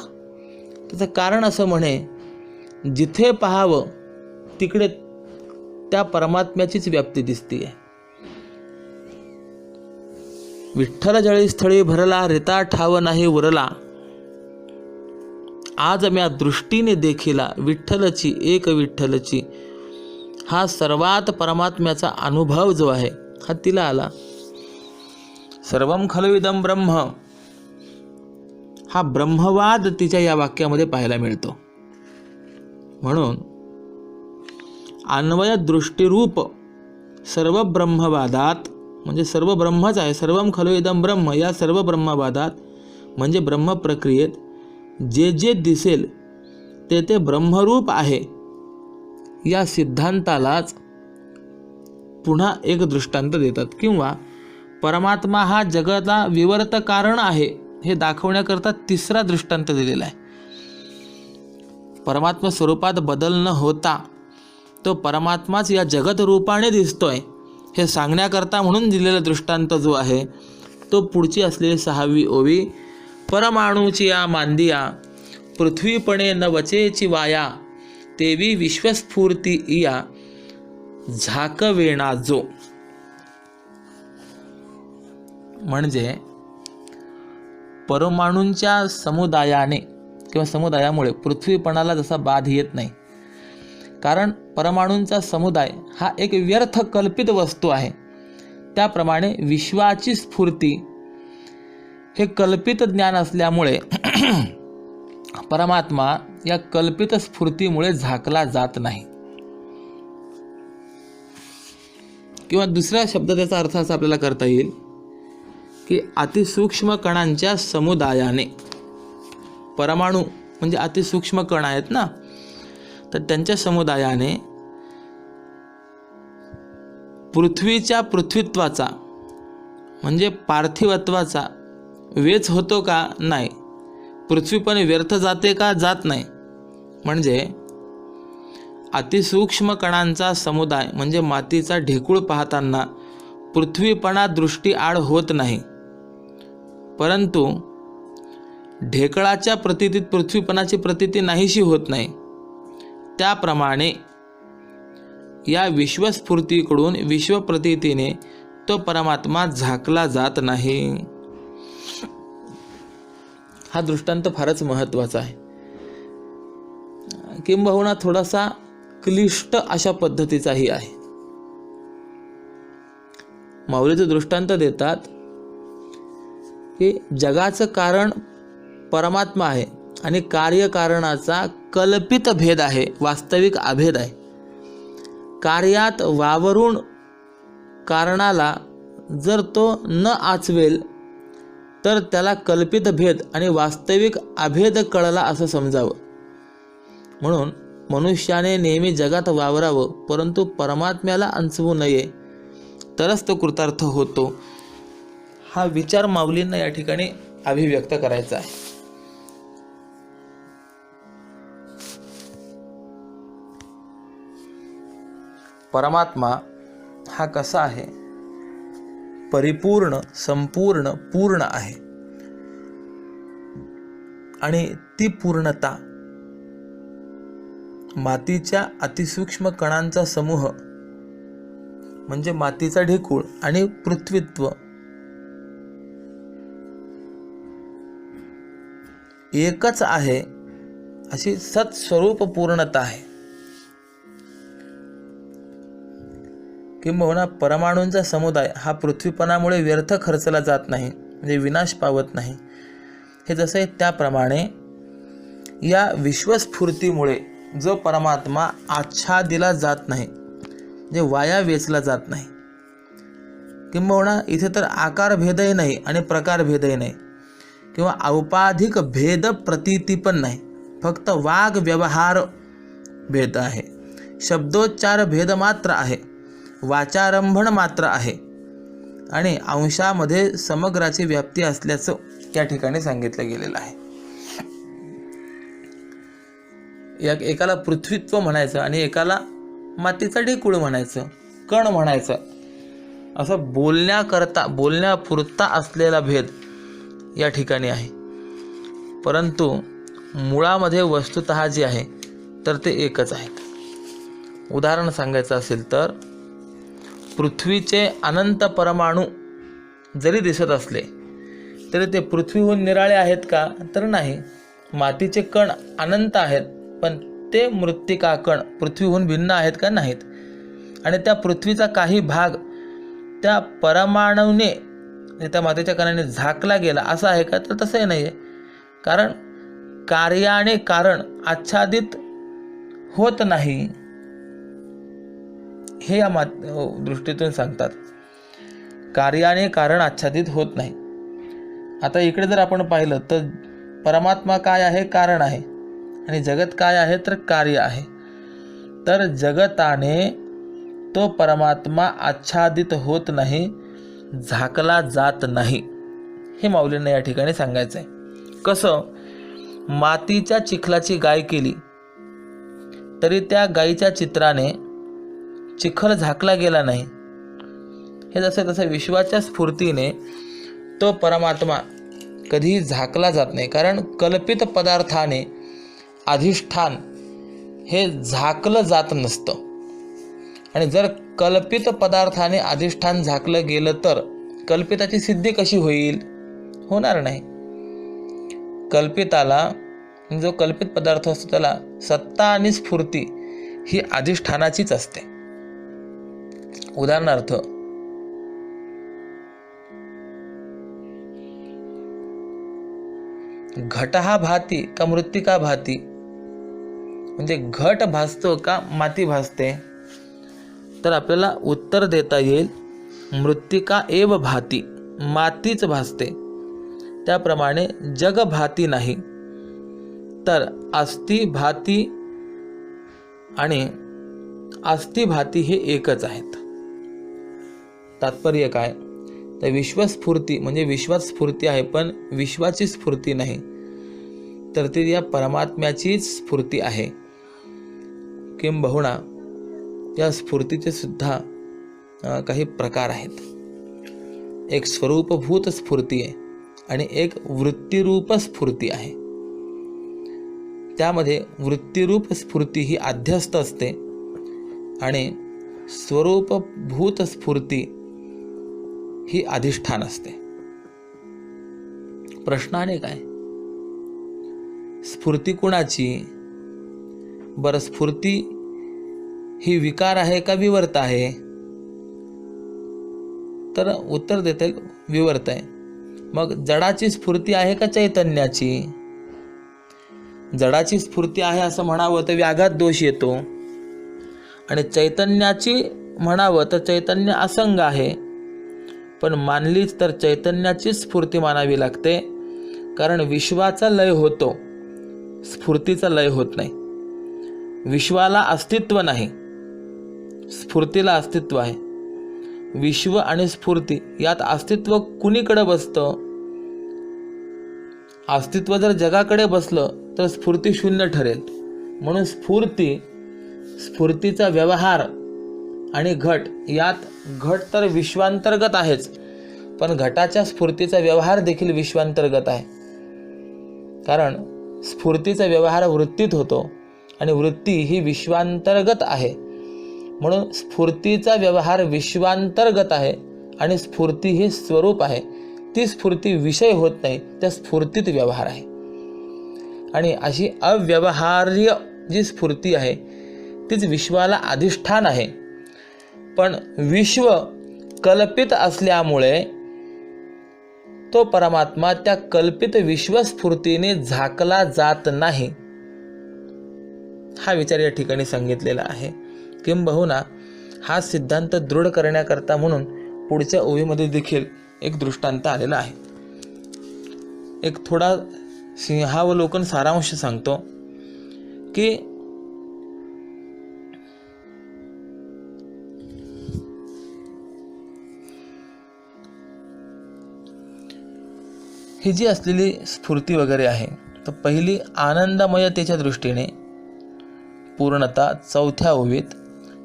त्याचं कारण असं म्हणे, जिथे पाहावं तिकडे त्या परमात्म्याचीच व्याप्ती दिसते. विठ्ठल जळी स्थळी भरला, रिता ठाव नाही उरला. आज म्या दृष्टीने देखिला, विठ्ठलची एक विठ्ठलची. हा सर्वात परमात्म्याचा अनुभव जो आहे हा तिला आला. सर्वम खलु इदं ब्रह्म हा ब्रह्मवाद तिच्या या वाक्यामध्ये पाहायला मिळतो. म्हणून अन्वय दृष्टीरूप सर्व ब्रह्मवादात, म्हणजे सर्व ब्रह्मच आहे, सर्वम खलु इदं ब्रह्म, या सर्व ब्रह्मवादात म्हणजे ब्रह्म प्रक्रियेत जे जे दिसेल ते ते ब्रह्मरूप आहे या सिद्धांतालाच पुन्हा एक दृष्टांत देतात. किंवा परमात्मा हा जगाचा विवर्त कारण आहे हे दाखवण्याकरता तिसरा दृष्टांत दिलेला आहे. परमात्मा स्वरूपात बदल न होता तो परमात्माच या जगत रूपाने दिसतोय हे सांगण्याकरता म्हणून दिलेला दृष्टांत जो आहे तो पुढची असलेली 6वी ओवी. परमाणूची या मांदिया पृथ्वीपणे न वचेची वाया, तेवी विश्वस्फूर्ती इया झाकवेणा जो. म्हणजे परमाणूंच्या समुदायाने किंवा समुदायामुळे पृथ्वीपणाला जसा बाध येत नाही, कारण परमाणूंचा समुदाय हा एक व्यर्थ कल्पित वस्तू आहे, त्याप्रमाणे विश्वाची स्फूर्ती हे कल्पित ज्ञान असल्यामुळे परमात्मा या कल्पित स्फूर्तीमुळे झाकला जात नाही. किंवा दुसऱ्या शब्दात त्याचा अर्थ असा आपल्याला करता येईल की अतिसूक्ष्म कणांच्या समुदायाने, परमाणू म्हणजे अतिसूक्ष्म कण आहेत ना, तर त्यांच्या समुदायाने पृथ्वीच्या पृथ्वीत्वाचा म्हणजे पार्थिवत्वाचा वेच होतो का? नाही. पृथ्वीपणे व्यर्थ जाते का? जात नाही. म्हणजे अतिसूक्ष्म कणांचा समुदाय म्हणजे मातीचा ढेकूळ पाहताना पृथ्वीपणा दृष्टी आड होत नाही, परंतु ढेकळाच्या प्रतीतीत पृथ्वीपणाची प्रतीती नाहीशी होत नाही. त्याप्रमाणे या विश्वस्फूर्तीकडून विश्वप्रतीतीने तो परमात्मा झाकला जात नाही. हा दृष्टांत फारच महत्त्वाचा आहे, किंबहुना थोडासा क्लिष्ट अशा पद्धतीचाही आहे. माऊलीचं दृष्टांत देतात की जगाचं कारण परमात्मा आहे आणि कार्यकारणाचा कल्पित भेद आहे, वास्तविक अभेद आहे. कार्यात वावरून कारणाला जर तो न आचवेल तर त्याला कल्पित भेद आणि वास्तविक अभेद कळला असं समजावं. म्हणून मनुष्याने नेहमी जगात वावरावं, परंतु परमात्म्याला अंचवू नये, तरच तो कृतार्थ होतो. हा विचार माऊलींना या ठिकाणी अभिव्यक्त करायचा आहे. परमात्मा हा कसा आहे? परिपूर्ण, संपूर्ण, पूर्ण आहे. आणि ती पूर्णता मातीच्या अतिसूक्ष्म कणांचा समूह म्हणजे मातीचा ढेकूळ आणि पृथ्वीत्व एकच आहे अशी सत्स्वरूप पूर्णता आहे. किंबहुना परमाणूंचा समुदाय हा पृथ्वीपणामुळे व्यर्थ खर्चला जात नाही, म्हणजे विनाश पावत नाही. हे जसे आहे त्याप्रमाणे या विश्वस्फूर्तीमुळे जो परमात्मा आच्छादिला जात नाही, जे वाया वेचला जात नाही. किंबहुना इथे तर आकार भेदही नाही आणि प्रकार भेदही नाही किंवा औपाधिक भेद प्रतीती पण नाही, फक्त वाग व्यवहार भेद आहे, शब्दोच्चार भेद मात्र आहे, वाचारंभण मात्र आहे आणि अंशामध्ये समग्राची व्याप्ती असल्याचं या ठिकाणी सांगितलं गेलेलं आहे. एकाला पृथ्वीत्व म्हणायचं आणि एकाला मातीचा ढेकूळ म्हणायचं, कण म्हणायचं, असं बोलण्यापुरता असलेला भेद या ठिकाणी आहे. परंतु मुळामध्ये वस्तुतः जे आहे तर ते एकच आहेत. उदाहरण सांगायचं असेल तर पृथ्वीचे अनंत परमाणू जरी दिसत असले तरी ते पृथ्वीहून निराळे आहेत का? तर नाही. मातीचे कण अनंत आहेत, पण ते मृत्तिका कण पृथ्वीहून भिन्न आहेत का? नाहीत. आणि त्या पृथ्वीचा काही भाग त्या परमाणूने त्या मातीच्या कणाने झाकला गेला असं आहे का? तर तसंही नाही आहे. कारण कार्याने कारण आच्छादित होत नाही, हे या दृष्टीतून सांगतात. कार्याने कारण आच्छादित होत नाही. आता इकडे जर आपण पाहिलं तर परमात्मा काय आहे? कारण आहे. आणि जगत काय आहे? तर कार्य आहे. तर जगताने तो परमात्मा आच्छादित होत नाही, झाकला जात नाही, हे माऊलींना या ठिकाणी सांगायचं आहे. कसं? मातीच्या चिखलाची गाय केली तरी त्या गायीच्या चित्राने चिखल झाकला गेला नाही. हे जसं तसं विश्वाच्या स्फूर्तीने तो परमात्मा कधीही झाकला जात नाही, कारण कल्पित पदार्थाने अधिष्ठान हे झाकलं जात नसतं. आणि जर कल्पित पदार्थाने अधिष्ठान झाकलं गेलं तर कल्पिताची सिद्धी कशी होईल? होणार नाही. कल्पिताला, जो कल्पित पदार्थ असतो त्याला सत्ता आणि स्फूर्ती ही अधिष्ठानाचीच असते. उदाहरणार्थ घटहा भाती का मृत्तिका भाती, म्हणजे घट भासतो का माती भासते, तर आपल्याला उत्तर देता येईल मृत्तिका एव भाती, मातीच भासते. त्याप्रमाणे जग भाती नाही, तर अस्ति भाती आणि अस्ति भाती हे एकच आहेत. तात्पर्य काय, तर विश्वस्फूर्ती म्हणजे विश्वात स्फूर्ती आहे, पण विश्वाची स्फूर्ती नाही, तर ती या परमात्म्याचीच स्फूर्ती आहे. किंबहुना या स्फूर्तीचे सुद्धा काही प्रकार आहेत. एक स्वरूपभूत स्फूर्ती आहे आणि एक वृत्तिरूप स्फूर्ती आहे. त्यामध्ये वृत्तिरूप स्फूर्ती ही अध्यस्त असते आणि स्वरूपभूत स्फूर्ती ही अधिष्ठान असते. प्रश्न अनेक आहे. स्फूर्ती कुणाची? बरं, स्फूर्ती ही विकार आहे का विवर्त आहे? तर उत्तर देता येईल विवर्त आहे. मग जडाची स्फूर्ती आहे का चैतन्याची? जडाची स्फूर्ती आहे असं म्हणावं तर व्याघात दोष येतो, आणि चैतन्याची म्हणावं तर चैतन्य असंग आहे. पण मानलीच तर चैतन्याची स्फूर्ती मानावी लागते, कारण विश्वाचा लय होतो, स्फूर्तीचा लय होत नाही. विश्वाला अस्तित्व नाही, स्फूर्तीला अस्तित्व आहे. विश्व आणि स्फूर्ती यात अस्तित्व कुणीकडे बसतं? अस्तित्व जर जगाकडे बसलं तर स्फूर्ती शून्य ठरेल. म्हणून स्फूर्तीचा व्यवहार आणि घट, यात घट तर विश्वांतर्गत आहेच, पण घटाच्या स्फूर्तीचा व्यवहार देखील विश्वांतर्गत आहे. कारण स्फूर्तीचा व्यवहार वृत्तीत होतो आणि वृत्ती ही विश्वांतर्गत आहे. म्हणून स्फूर्तीचा व्यवहार विश्वांतर्गत आहे आणि स्फूर्ती ही स्वरूप आहे. ती स्फूर्ती विषय होत नाही, त्या स्फूर्तीत व्यवहार आहे. आणि अशी अव्यवहार्य जी स्फूर्ती आहे तीच विश्वाला अधिष्ठान आहे. पण विश्व कल्पित असल्यामुळे तो परमात्मा त्या कल्पित विश्वस्फूर्तीने झाकला जात नाही, हा विचार या ठिकाणी सांगितलेला आहे. किंबहुना हा सिद्धांत दृढ करण्याकरता म्हणून पुढच्या ओवीमध्ये देखील एक दृष्टांत आलेला आहे. एक थोडा सिंहावलोकन सारांश सांगतो की ही जी असलेली स्फूर्ती वगैरे आहे, तर पहिली आनंदमयतेच्या दृष्टीने पूर्णता 4थ्या ओवीत,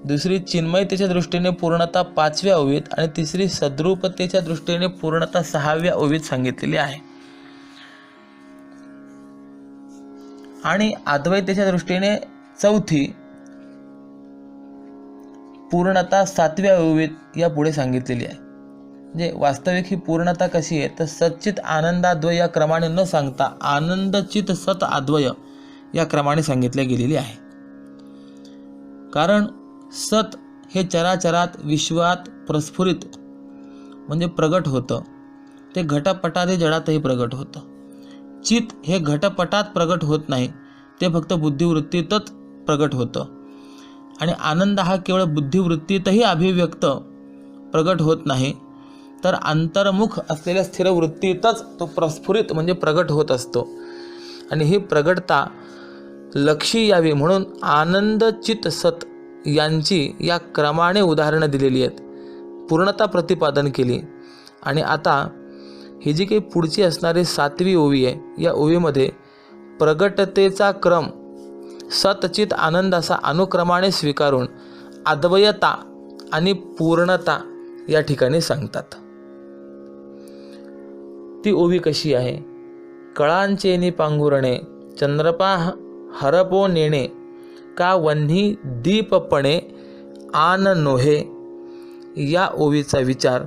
दुसरी चिन्मयतेच्या दृष्टीने पूर्णता 5व्या ओवीत आणि तिसरी सद्रूपतेच्या दृष्टीने पूर्णता 6व्या ओवीत सांगितलेली आहे. आणि अद्वैतेच्या दृष्टीने चौथी पूर्णता 7व्या ओवीत या पुढे सांगितलेली आहे. म्हणजे वास्तविक ही पूर्णता कशी आहे, तर सच्चित आनंदाद्वय या क्रमाने न सांगता आनंद चित सत अद्वय या क्रमाने सांगितले गेलेली आहे. कारण सत हे चराचरात विश्वात प्रस्फुरित म्हणजे प्रगट होतं, ते घटपटात जडातही प्रगट होतं. चित हे घटपटात प्रगट होत नाही, ते फक्त बुद्धिवृत्तीतच प्रगट होतं. आणि आनंद हा केवळ बुद्धिवृत्तीतही अभिव्यक्त प्रगट होत नाही, तर अंतर्मुख असलेल्या स्थिर वृत्तीतच तो प्रस्फुरित म्हणजे प्रगट होत असतो. आणि ही प्रगटता लक्षी यावी म्हणून आनंद चित सत यांची या क्रमाने उदाहरणं दिलेली आहेत, पूर्णता प्रतिपादन केली. आणि आता ही जी काही पुढची असणारी 7वी ओवी आहे, या ओवीमध्ये प्रगटतेचा क्रम सतचित आनंद असा अनुक्रमाने स्वीकारून अद्वयता आणि पूर्णता या ठिकाणी सांगतात. ती ओवी कशी आहे? कळांचेनी पांघुरणे चंद्रपा हरपो नेणे का वन्ही दीपपणे आन नोहे. या ओवीचा विचार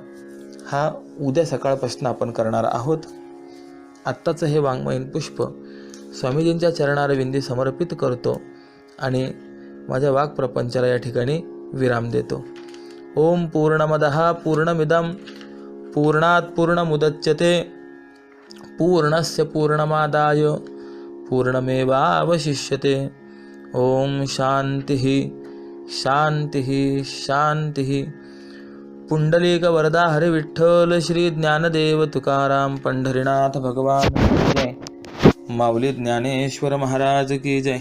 हा उद्या सकाळपासून आपण करणार आहोत. आत्ताचं हे वाङ्मयीन पुष्प स्वामीजींच्या चरणारविंदी समर्पित करतो आणि माझ्या वाक्प्रपंचाला या ठिकाणी विराम देतो. ओम पूर्णमदः पूर्णमिदं पूर्णात् पूर्णमुदच्यते पूर्णस्य पूर्णमादाय पूर्णमेवावशिष्यते. ओम शांतिः शांतिः शांतिः. पुंडलिक वरदा हरि विठ्ठल श्री ज्ञानदेव तुकाराम पंढरीनाथ भगवान की जय. माऊली ज्ञानेश्वर महाराज की जय.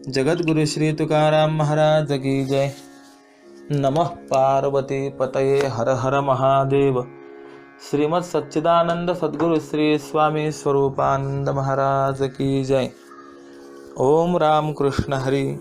जगद्गुरु श्री तुकाराम महाराज की जय. नमः पार्वती पतये हर हर महादेव. श्रीमद सच्चिदानंद सद्गुरु श्री स्वामी स्वरूपानंद महाराज की जय. ओम राम कृष्ण हरी.